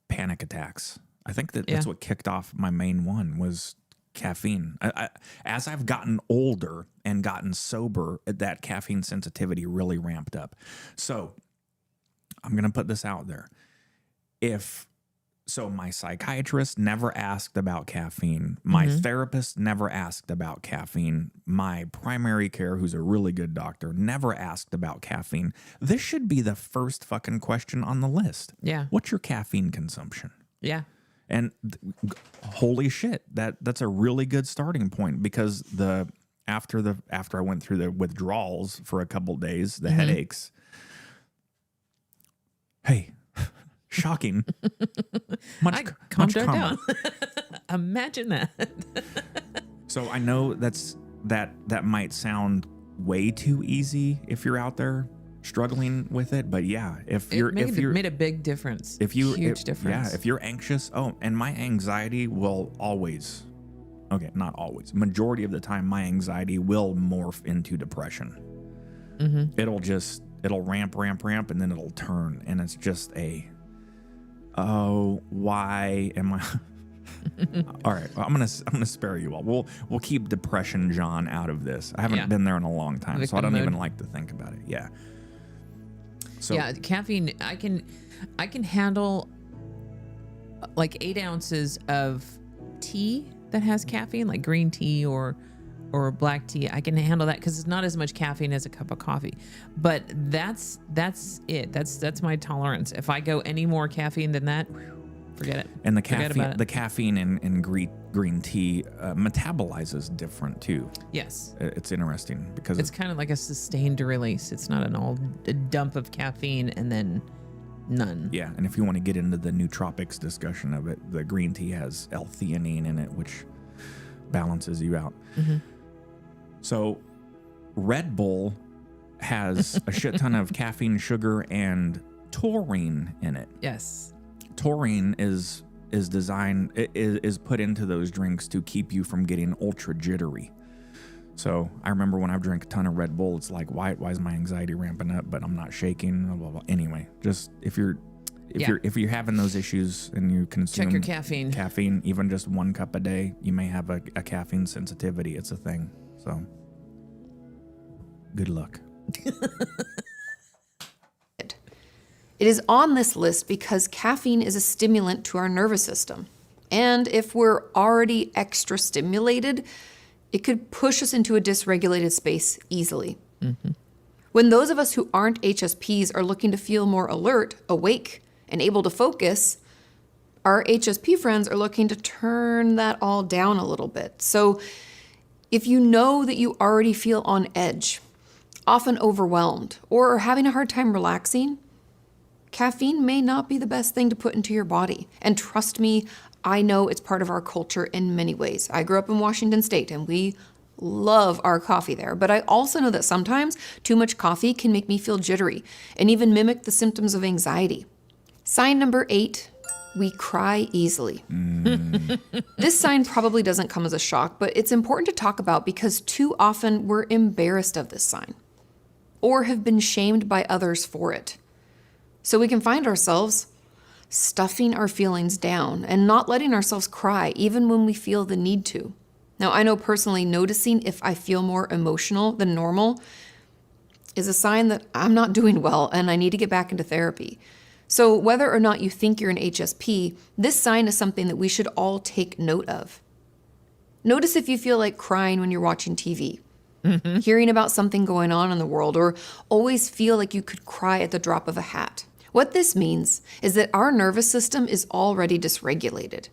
panic attacks. I think that's what kicked off my main one was caffeine. As I've gotten older and gotten sober, that caffeine sensitivity really ramped up. So I'm going to put this out there. So my psychiatrist never asked about caffeine. My therapist never asked about caffeine. My primary care, who's a really good doctor, never asked about caffeine. This should be the first fucking question on the list. Yeah. What's your caffeine consumption? Yeah. And holy shit, that's a really good starting point because after I went through the withdrawals for a couple days, the headaches. Hey. Shocking. Much down. Imagine that. So I know that might sound way too easy if you're out there struggling with it, but yeah, if you're made a big difference. Huge difference. Yeah, if you're anxious, and my anxiety will always, okay, not always, majority of the time, my anxiety will morph into depression. It'll ramp, and then it'll turn, and it's just why am I? All right, I'm gonna spare you all. We'll keep depression John out of this. I haven't been there in a long time, so I don't even like to think about it. Yeah. So yeah, caffeine. I can handle like 8 ounces of tea that has caffeine, like green tea or black tea. I can handle that because it's not as much caffeine as a cup of coffee. But that's it. That's my tolerance. If I go any more caffeine than that, forget it. And the caffeine in green tea metabolizes different too. Yes. It's interesting because it's kind of like a sustained release. It's not a dump of caffeine and then none. Yeah, and if you want to get into the nootropics discussion of it, the green tea has L-theanine in it, which balances you out. So Red Bull has a shit ton of caffeine, sugar, and taurine in it. Yes. Taurine is designed, is put into those drinks to keep you from getting ultra jittery. So I remember when I drank a ton of Red Bull, it's like, why is my anxiety ramping up, but I'm not shaking, blah, blah, blah. Anyway, just if you're having those issues and you consume check your caffeine, even just 1 cup a day, you may have a caffeine sensitivity. It's a thing. So good luck. It is on this list because caffeine is a stimulant to our nervous system. And if we're already extra stimulated, it could push us into a dysregulated space easily. When those of us who aren't HSPs are looking to feel more alert, awake, and able to focus, our HSP friends are looking to turn that all down a little bit. So if you know that you already feel on edge, often overwhelmed, or are having a hard time relaxing, caffeine may not be the best thing to put into your body. And trust me, I know it's part of our culture in many ways. I grew up in Washington State and we love our coffee there, but I also know that sometimes too much coffee can make me feel jittery and even mimic the symptoms of anxiety. Sign number 8, we cry easily. This sign probably doesn't come as a shock, but it's important to talk about because too often we're embarrassed of this sign or have been shamed by others for it. So we can find ourselves stuffing our feelings down and not letting ourselves cry even when we feel the need to. Now, I know personally noticing if I feel more emotional than normal is a sign that I'm not doing well and I need to get back into therapy. So whether or not you think you're an HSP, this sign is something that we should all take note of. Notice if you feel like crying when you're watching TV, hearing about something going on in the world, or always feel like you could cry at the drop of a hat. What this means is that our nervous system is already dysregulated.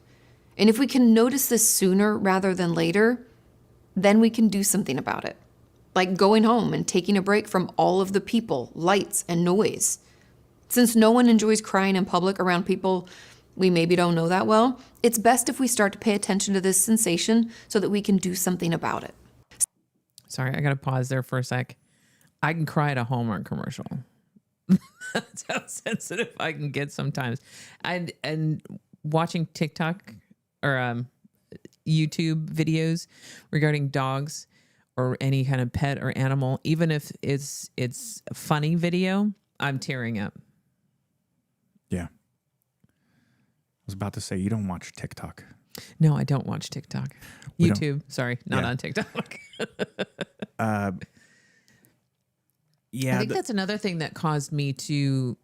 And if we can notice this sooner rather than later, then we can do something about it. Like going home and taking a break from all of the people, lights, and noise. Since no one enjoys crying in public around people we maybe don't know that well, it's best if we start to pay attention to this sensation so that we can do something about it. Sorry, I got to pause there for a sec. I can cry at a Hallmark commercial. That's how sensitive I can get sometimes. And watching TikTok or YouTube videos regarding dogs or any kind of pet or animal, even if it's a funny video, I'm tearing up. Yeah. I was about to say, you don't watch TikTok. No, I don't watch TikTok. YouTube, sorry, not on TikTok. Yeah, I think that's another thing that caused me to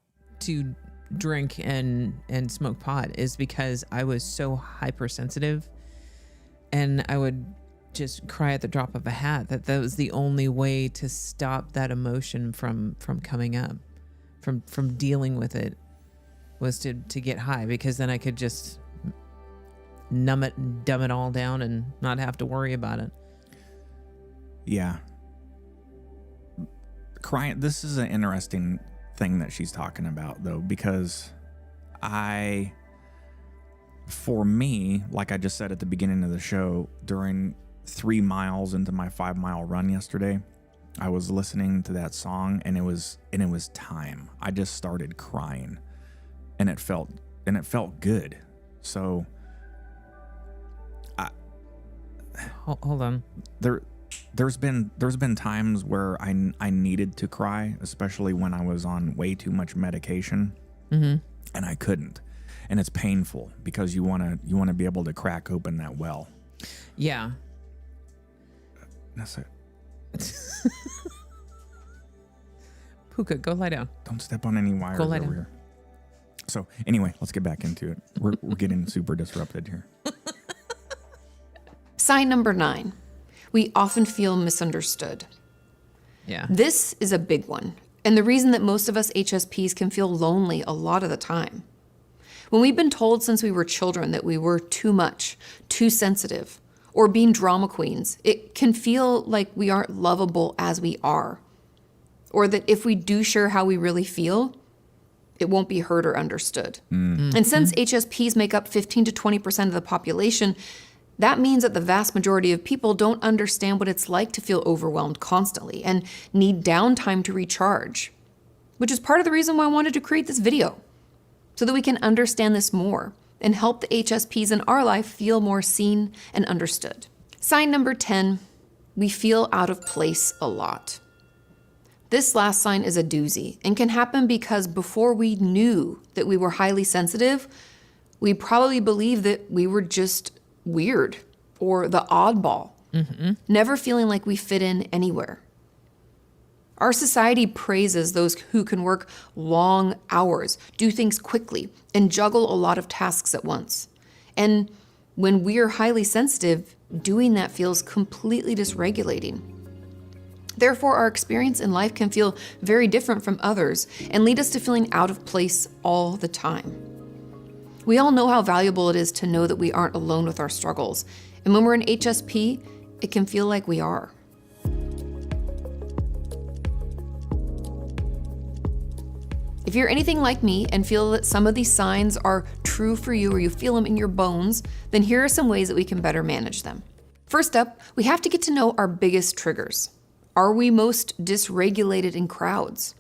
drink and smoke pot is because I was so hypersensitive, and I would just cry at the drop of a hat. That was the only way to stop that emotion from coming up, from dealing with it, was to get high, because then I could just numb it and dumb it all down and not have to worry about it. Yeah. Crying. This is an interesting thing that she's talking about, though, because for me, like I just said at the beginning of the show, during 3 miles into my 5-mile run yesterday, I was listening to that song, and it was time. I just started crying, and it felt good. So, Hold on. There's been times where I needed to cry, especially when I was on way too much medication, and I couldn't, and it's painful because you want to be able to crack open that well. Yeah. That's it. Puka, go lie down. Don't step on any wires over here. So anyway, let's get back into it. We're getting super disrupted here. Sign number 9. We often feel misunderstood. Yeah. This is a big one, and the reason that most of us HSPs can feel lonely a lot of the time. When we've been told since we were children that we were too much, too sensitive, or being drama queens, it can feel like we aren't lovable as we are, or that if we do share how we really feel, it won't be heard or understood. And since HSPs make up 15 to 20% of the population, that means that the vast majority of people don't understand what it's like to feel overwhelmed constantly and need downtime to recharge, which is part of the reason why I wanted to create this video, so that we can understand this more and help the HSPs in our life feel more seen and understood. Sign number 10, we feel out of place a lot. This last sign is a doozy and can happen because before we knew that we were highly sensitive, we probably believed that we were just weird or the oddball, never feeling like we fit in anywhere. Our society praises those who can work long hours, do things quickly, and juggle a lot of tasks at once. And when we're highly sensitive, doing that feels completely dysregulating. Therefore, our experience in life can feel very different from others and lead us to feeling out of place all the time. We all know how valuable it is to know that we aren't alone with our struggles. And when we're an HSP, it can feel like we are. If you're anything like me and feel that some of these signs are true for you or you feel them in your bones, then here are some ways that we can better manage them. First up, we have to get to know our biggest triggers. Are we most dysregulated in crowds?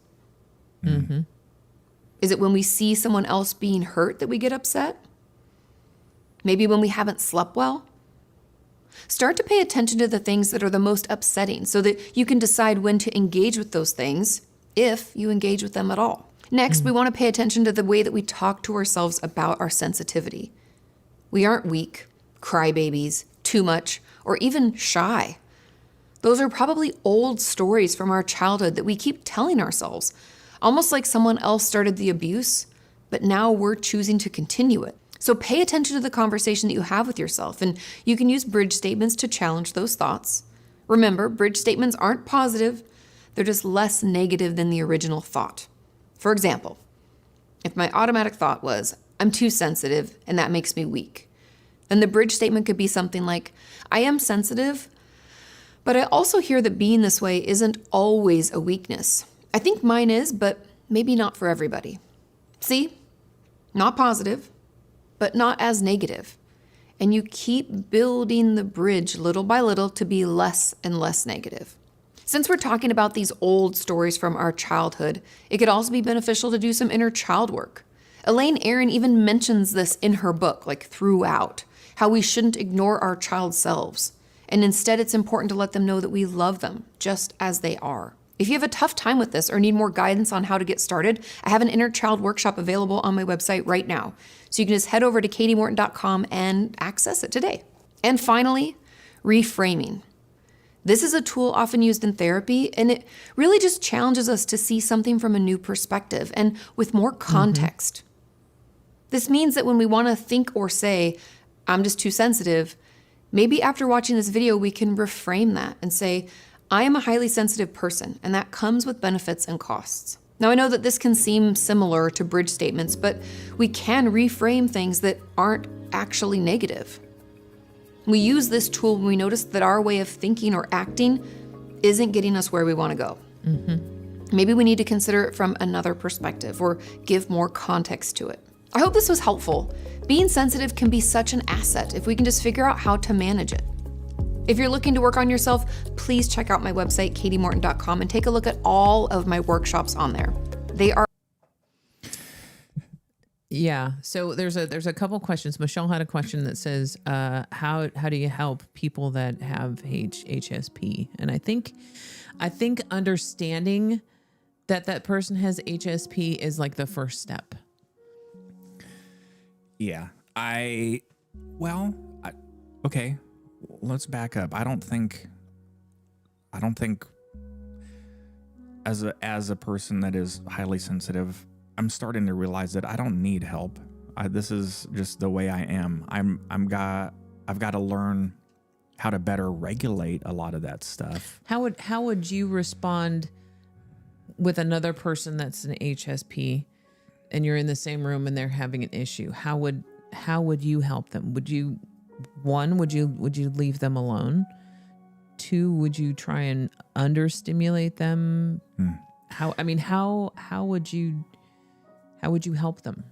Is it when we see someone else being hurt that we get upset? Maybe when we haven't slept well? Start to pay attention to the things that are the most upsetting so that you can decide when to engage with those things, if you engage with them at all. Next, we want to pay attention to the way that we talk to ourselves about our sensitivity. We aren't weak, crybabies, too much, or even shy. Those are probably old stories from our childhood that we keep telling ourselves, almost like someone else started the abuse, but now we're choosing to continue it. So pay attention to the conversation that you have with yourself, and you can use bridge statements to challenge those thoughts. Remember, bridge statements aren't positive, they're just less negative than the original thought. For example, if my automatic thought was, I'm too sensitive and that makes me weak, And the bridge statement could be something like, I am sensitive, but I also hear that being this way isn't always a weakness. I think mine is, but maybe not for everybody. See? Not positive, but not as negative. And you keep building the bridge little by little to be less and less negative. Since we're talking about these old stories from our childhood, it could also be beneficial to do some inner child work. Elaine Aron even mentions this in her book, like throughout, how we shouldn't ignore our child selves. And instead, it's important to let them know that we love them just as they are. If you have a tough time with this or need more guidance on how to get started, I have an inner child workshop available on my website right now. So you can just head over to katiemorton.com and access it today. And finally, reframing. This is a tool often used in therapy, and it really just challenges us to see something from a new perspective and with more context. This means that when we want to think or say, I'm just too sensitive, maybe after watching this video, we can reframe that and say, I am a highly sensitive person, and that comes with benefits and costs. Now, I know that this can seem similar to bridge statements, but we can reframe things that aren't actually negative. We use this tool when we notice that our way of thinking or acting isn't getting us where we want to go. Maybe we need to consider it from another perspective or give more context to it. I hope this was helpful. Being sensitive can be such an asset if we can just figure out how to manage it. If you're looking to work on yourself, please check out my website, katiemorton.com, and take a look at all of my workshops on there. They are... Yeah. So there's a couple questions. Michelle had a question that says, how do you help people that have HSP? And I think understanding that person has HSP is like the first step. Yeah. Okay. Let's back up. I don't think as a person that is highly sensitive, I'm starting to realize that I don't need help. This is just the way I am. I've got to learn how to better regulate a lot of that stuff. How would you respond with another person that's an HSP and you're in the same room and they're having an issue? How would you help them? Would you leave them alone? 2, would you try and understimulate them? How would you help them?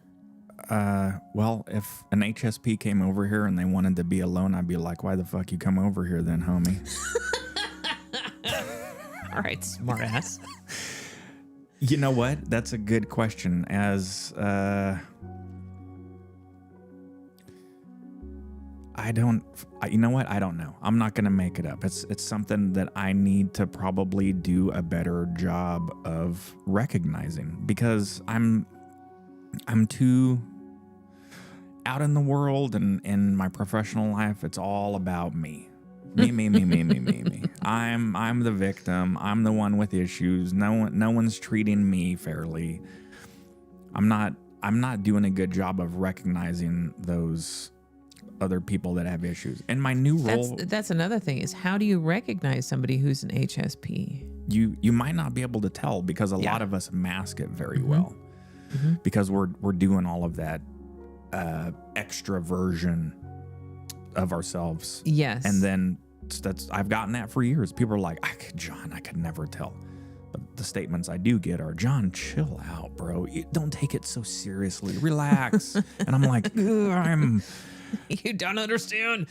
Well, if an HSP came over here and they wanted to be alone, I'd be like, why the fuck you come over here then, homie? All right, smart ass. You know what? That's a good question. I don't know. I'm not going to make it up. It's something that I need to probably do a better job of recognizing, because I'm too out in the world and in my professional life. It's all about me. Me. I'm the victim. I'm the one with issues. No one's treating me fairly. I'm not doing a good job of recognizing those other people that have issues. And my new role, that's another thing, is how do you recognize somebody who's an HSP? You might not be able to tell, because a lot of us mask it very well, because we're doing all of that extraversion of ourselves. Yes. And then I've gotten that for years. People are like, John, I could never tell. But the statements I do get are, John, chill out, bro. Don't take it so seriously. Relax. And I'm like, You don't understand.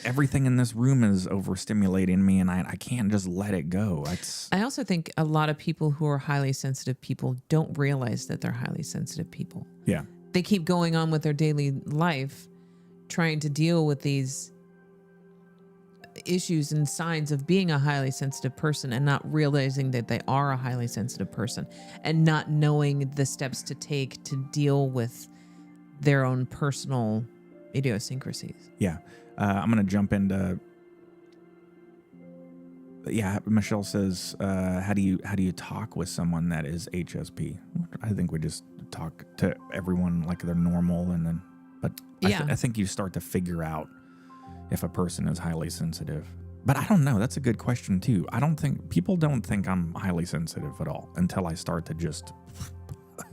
Everything in this room is overstimulating me, and I can't just let it go. I also think a lot of people who are highly sensitive people don't realize that they're highly sensitive people. Yeah. They keep going on with their daily life, trying to deal with these issues and signs of being a highly sensitive person, and not realizing that they are a highly sensitive person, and not knowing the steps to take to deal with their own personal idiosyncrasies. Yeah. I'm going to jump into, Michelle says, how do you talk with someone that is HSP? I think we just talk to everyone like they're normal, I think you start to figure out if a person is highly sensitive. But I don't know. That's a good question too. People don't think I'm highly sensitive at all until I start to just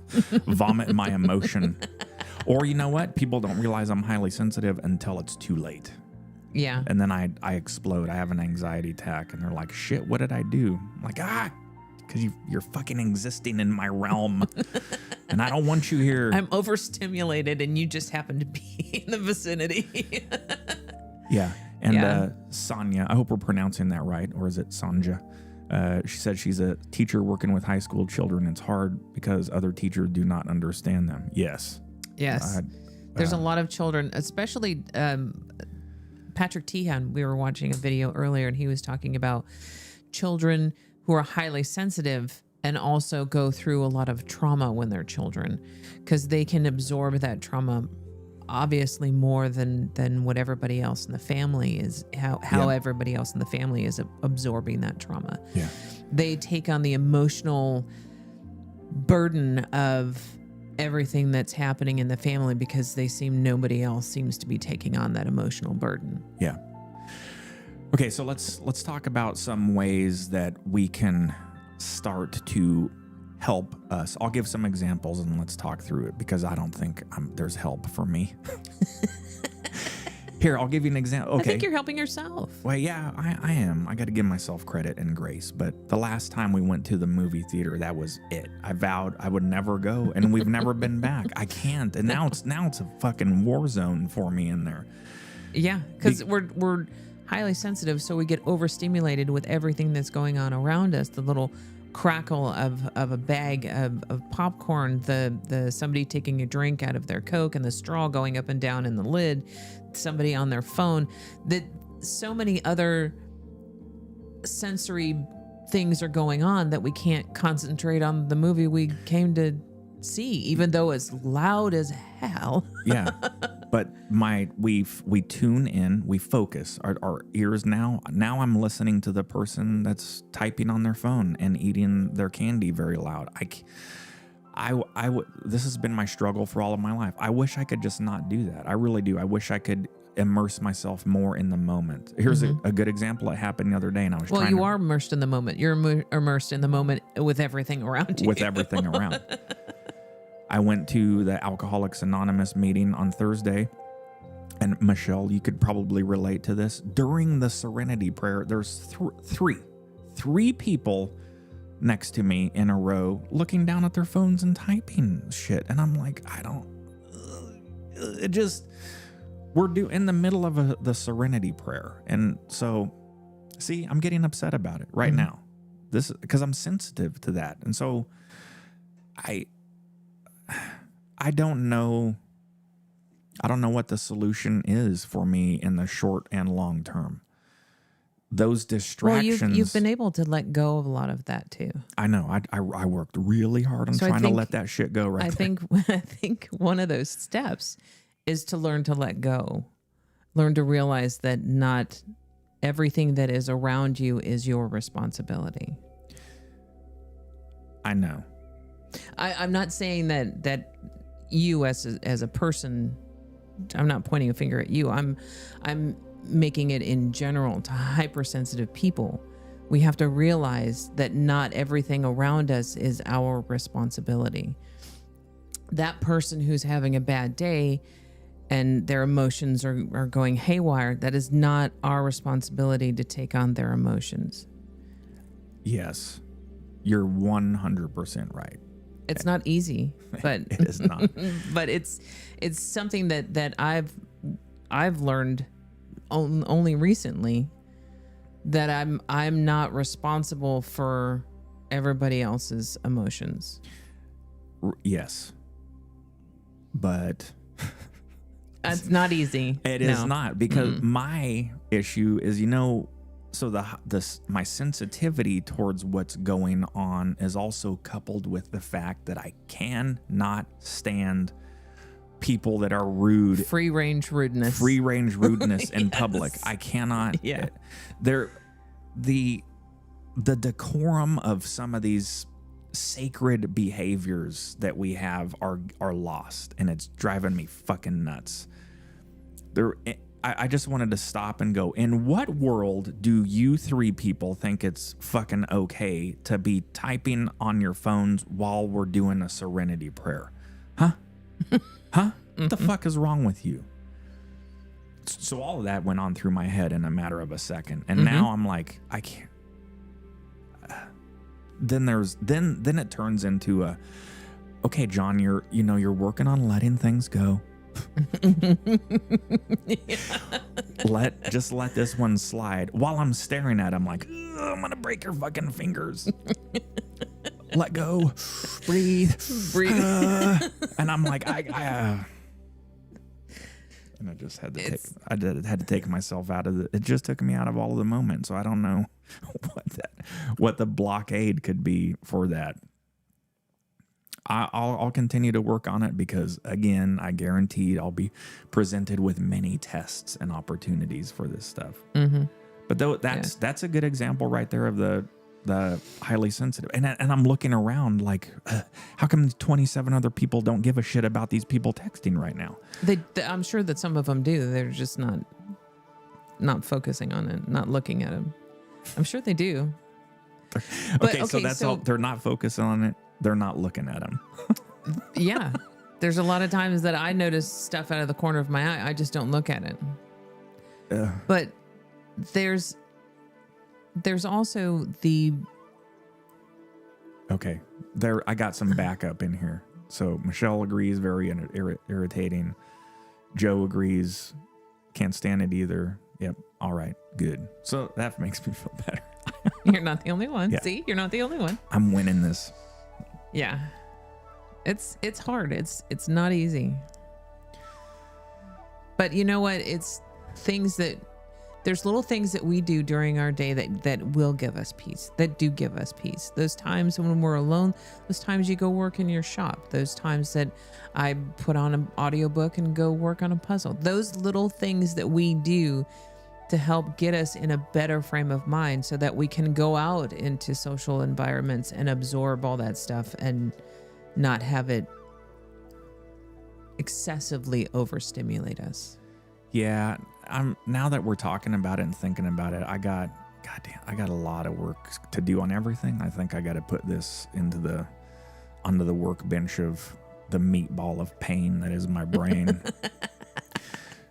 vomit my emotion. Or you know what? People don't realize I'm highly sensitive until it's too late. Yeah. And then I explode. I have an anxiety attack, and they're like, shit, what did I do? I'm like, because you're fucking existing in my realm, and I don't want you here. I'm overstimulated, and you just happen to be in the vicinity. Yeah. And Yeah. Sonia, I hope we're pronouncing that right, or is it Sanja? She said she's a teacher working with high school children. It's hard because other teachers do not understand them. Yes. Yes. There's a lot of children, especially Patrick Tehan. We were watching a video earlier, and he was talking about children who are highly sensitive and also go through a lot of trauma when they're children, because they can absorb that trauma obviously more than what everybody else in the family is, how everybody else in the family is absorbing that trauma. Yeah. They take on the emotional burden of everything that's happening in the family because nobody else seems to be taking on that emotional burden. Yeah. Okay, so let's talk about some ways that we can start to help us. I'll give some examples and let's talk through it, because I don't think there's help for me. Here, I'll give you an example. Okay. I think you're helping yourself. Well, yeah, I am. I got to give myself credit and grace. But the last time we went to the movie theater, that was it. I vowed I would never go, and we've never been back. I can't. And now it's a fucking war zone for me in there. Yeah, because we're highly sensitive, so we get overstimulated with everything that's going on around us. The little crackle of a bag of popcorn, the somebody taking a drink out of their Coke, and the straw going up and down in the lid, somebody on their phone, that so many other sensory things are going on that we can't concentrate on the movie we came to see, even though it's loud as hell. Yeah. But we tune in, we focus our ears. Now I'm listening to the person that's typing on their phone and eating their candy very loud. This has been my struggle for all of my life. I wish I could just not do that. I really do. I wish I could immerse myself more in the moment. Here's a good example. It happened the other day, and I was Well, you are immersed in the moment. You're immersed in the moment with everything around you. With everything around. I went to the Alcoholics Anonymous meeting on Thursday, and Michelle, you could probably relate to this. During the Serenity Prayer, there's three people next to me in a row looking down at their phones and typing shit. And I'm like, we're in the middle of the Serenity Prayer. And so, see, I'm getting upset about it right now. Because I'm sensitive to that. And so I don't know what the solution is for me in the short and long term. Those distractions. Well, you've been able to let go of a lot of that too. I know. I worked really hard on trying to let that shit go. I think one of those steps is to learn to let go. Learn to realize that not everything that is around you is your responsibility. I know. I'm not saying that you as a person, I'm not pointing a finger at you. I'm making it in general to hypersensitive people. We have to realize that not everything around us is our responsibility. That person who's having a bad day and their emotions are going haywire, that is not our responsibility to take on their emotions. Yes, you're 100% right. It's not easy, but it is not. But it's something that I've learned only recently, that I'm not responsible for everybody else's emotions. Yes, but it's not easy. It is not, because my issue is, so my sensitivity towards what's going on is also coupled with the fact that I cannot stand people that are rude. Free range rudeness in public. I cannot. Yeah. The decorum of some of these sacred behaviors that we have are lost, and it's driving me fucking nuts. I just wanted to stop and go, in what world do you three people think it's fucking okay to be typing on your phones while we're doing a serenity prayer? Huh? Huh? What the fuck is wrong with you? So all of that went on through my head in a matter of a second. And now I'm like, I can't. Then it turns into a, okay, John, you're working on letting things go. Just let this one slide. While I'm staring at him like, I'm gonna break your fucking fingers. Let go. Breathe. And I'm like, and I just had to had to take myself out of it. It just took me out of all of the moment. So I don't know what the blockade could be for that. I'll continue to work on it because, again, I guarantee I'll be presented with many tests and opportunities for this stuff. But though that's a good example right there of the highly sensitive. And I'm looking around like, how come 27 other people don't give a shit about these people texting right now? I'm sure that some of them do. They're just not focusing on it, not looking at them. I'm sure they do. Okay, so that's all. They're not focusing on it. They're not looking at them. Yeah. There's a lot of times that I notice stuff out of the corner of my eye. I just don't look at it. But there's also the... Okay. I got some backup in here. So Michelle agrees, very irritating. Joe agrees, can't stand it either. Yep. All right. Good. So that makes me feel better. You're not the only one. Yeah. See, you're not the only one. I'm winning this. Yeah. It's hard. It's not easy. But you know what? It's things there's little things that we do during our day that will give us peace, that do give us peace. Those times when we're alone, those times you go work in your shop, those times that I put on an audiobook and go work on a puzzle, those little things that we do to help get us in a better frame of mind so that we can go out into social environments and absorb all that stuff and not have it excessively overstimulate us. Yeah, now that we're talking about it and thinking about it, I got a lot of work to do on everything. I think I got to put this onto the workbench of the meatball of pain that is my brain.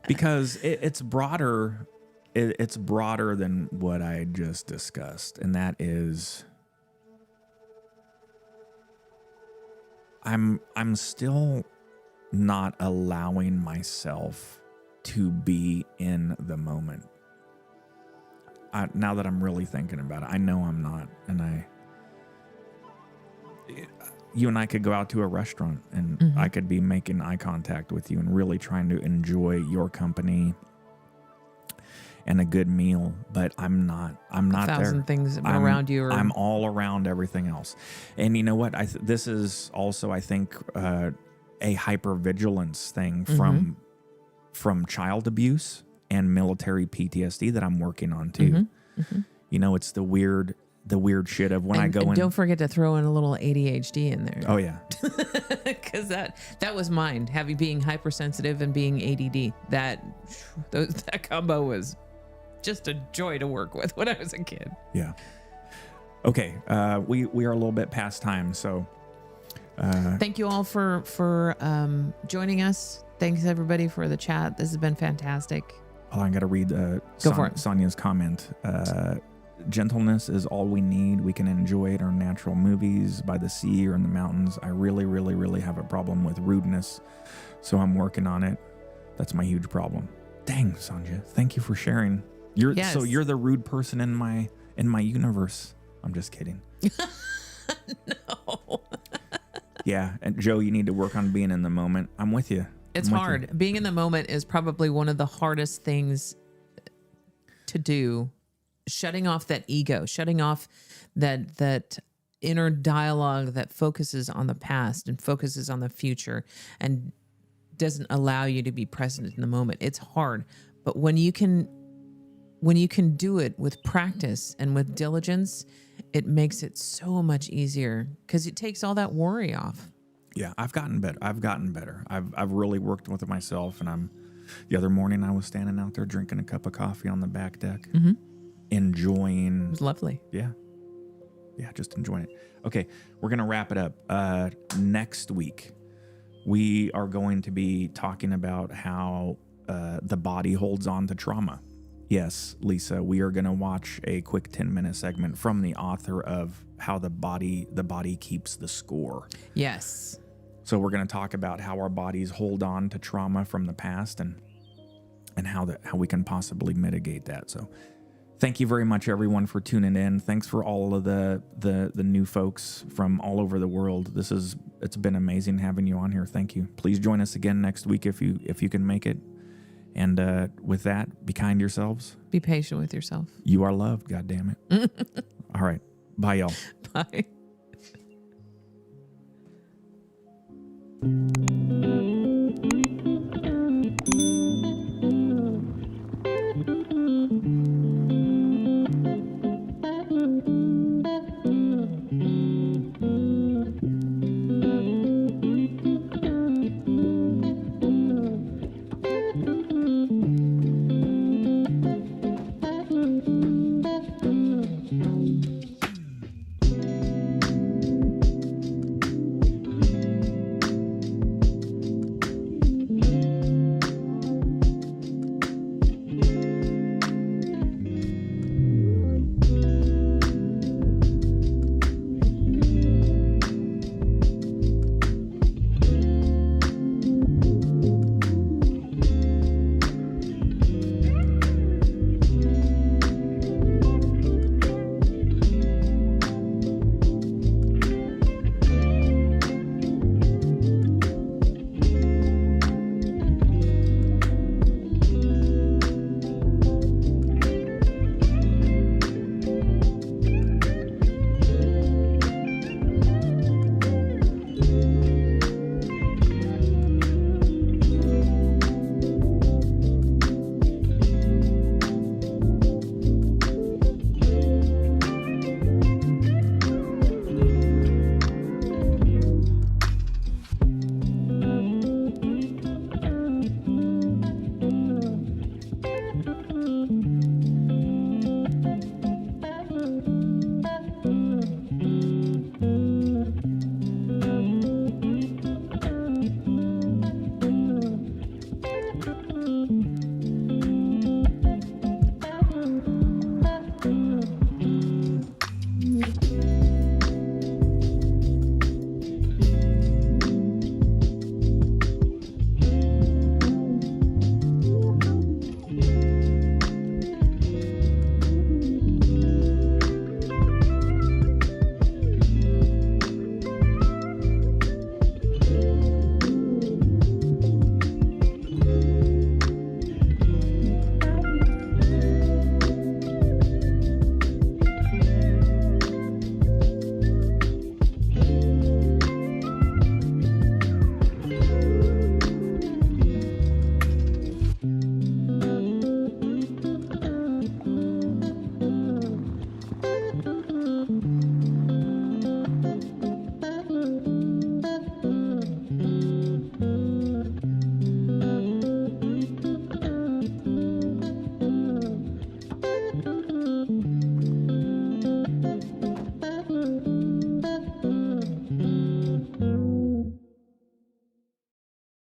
Because it's broader. It's broader than what I just discussed, and that is I'm still not allowing myself to be in the moment. Now that I'm really thinking about it, I know I'm not, and you and I could go out to a restaurant, and I could be making eye contact with you and really trying to enjoy your company and a good meal, but I'm not there. 1,000 things around you. I'm all around everything else. And you know what? This is also, I think, a hypervigilance thing from child abuse and military PTSD that I'm working on too. You know, it's the weird shit of when I go in. Don't forget to throw in a little ADHD in there. Oh yeah. Because that was mine. Being hypersensitive and being ADD. That combo was just a joy to work with when I was a kid. Yeah. Okay. We are a little bit past time, so thank you all for joining us. Thanks everybody for the chat. This has been fantastic. Oh, I got to read Sonia's comment. Gentleness is all we need. We can enjoy it in our natural movies, by the sea or in the mountains. I really, really, really have a problem with rudeness, so I'm working on it. That's my huge problem. Dang, Sonja, thank you for sharing. So you're the rude person in my universe. I'm just kidding. No. Yeah, and Joe, you need to work on being in the moment. I'm with you. It's hard. Being in the moment is probably one of the hardest things to do. Shutting off that ego, shutting off that inner dialogue that focuses on the past and focuses on the future and doesn't allow you to be present in the moment. It's hard, but when you can do it with practice and with diligence, it makes it so much easier because it takes all that worry off. Yeah, I've gotten better. I've really worked with myself, and the other morning I was standing out there drinking a cup of coffee on the back deck, enjoying. It was lovely. Yeah, just enjoying it. Okay, we're gonna wrap it up. Next week we are going to be talking about how the body holds on to trauma. Yes, Lisa, we are going to watch a quick 10-minute segment from the author of How the Body Keeps the Score. Yes. So we're going to talk about how our bodies hold on to trauma from the past and how we can possibly mitigate that. So thank you very much, everyone, for tuning in. Thanks for all of the new folks from all over the world. It's been amazing having you on here. Thank you. Please join us again next week if you can make it. And with that, be kind to yourselves. Be patient with yourself. You are loved, God damn it. All right. Bye, y'all. Bye.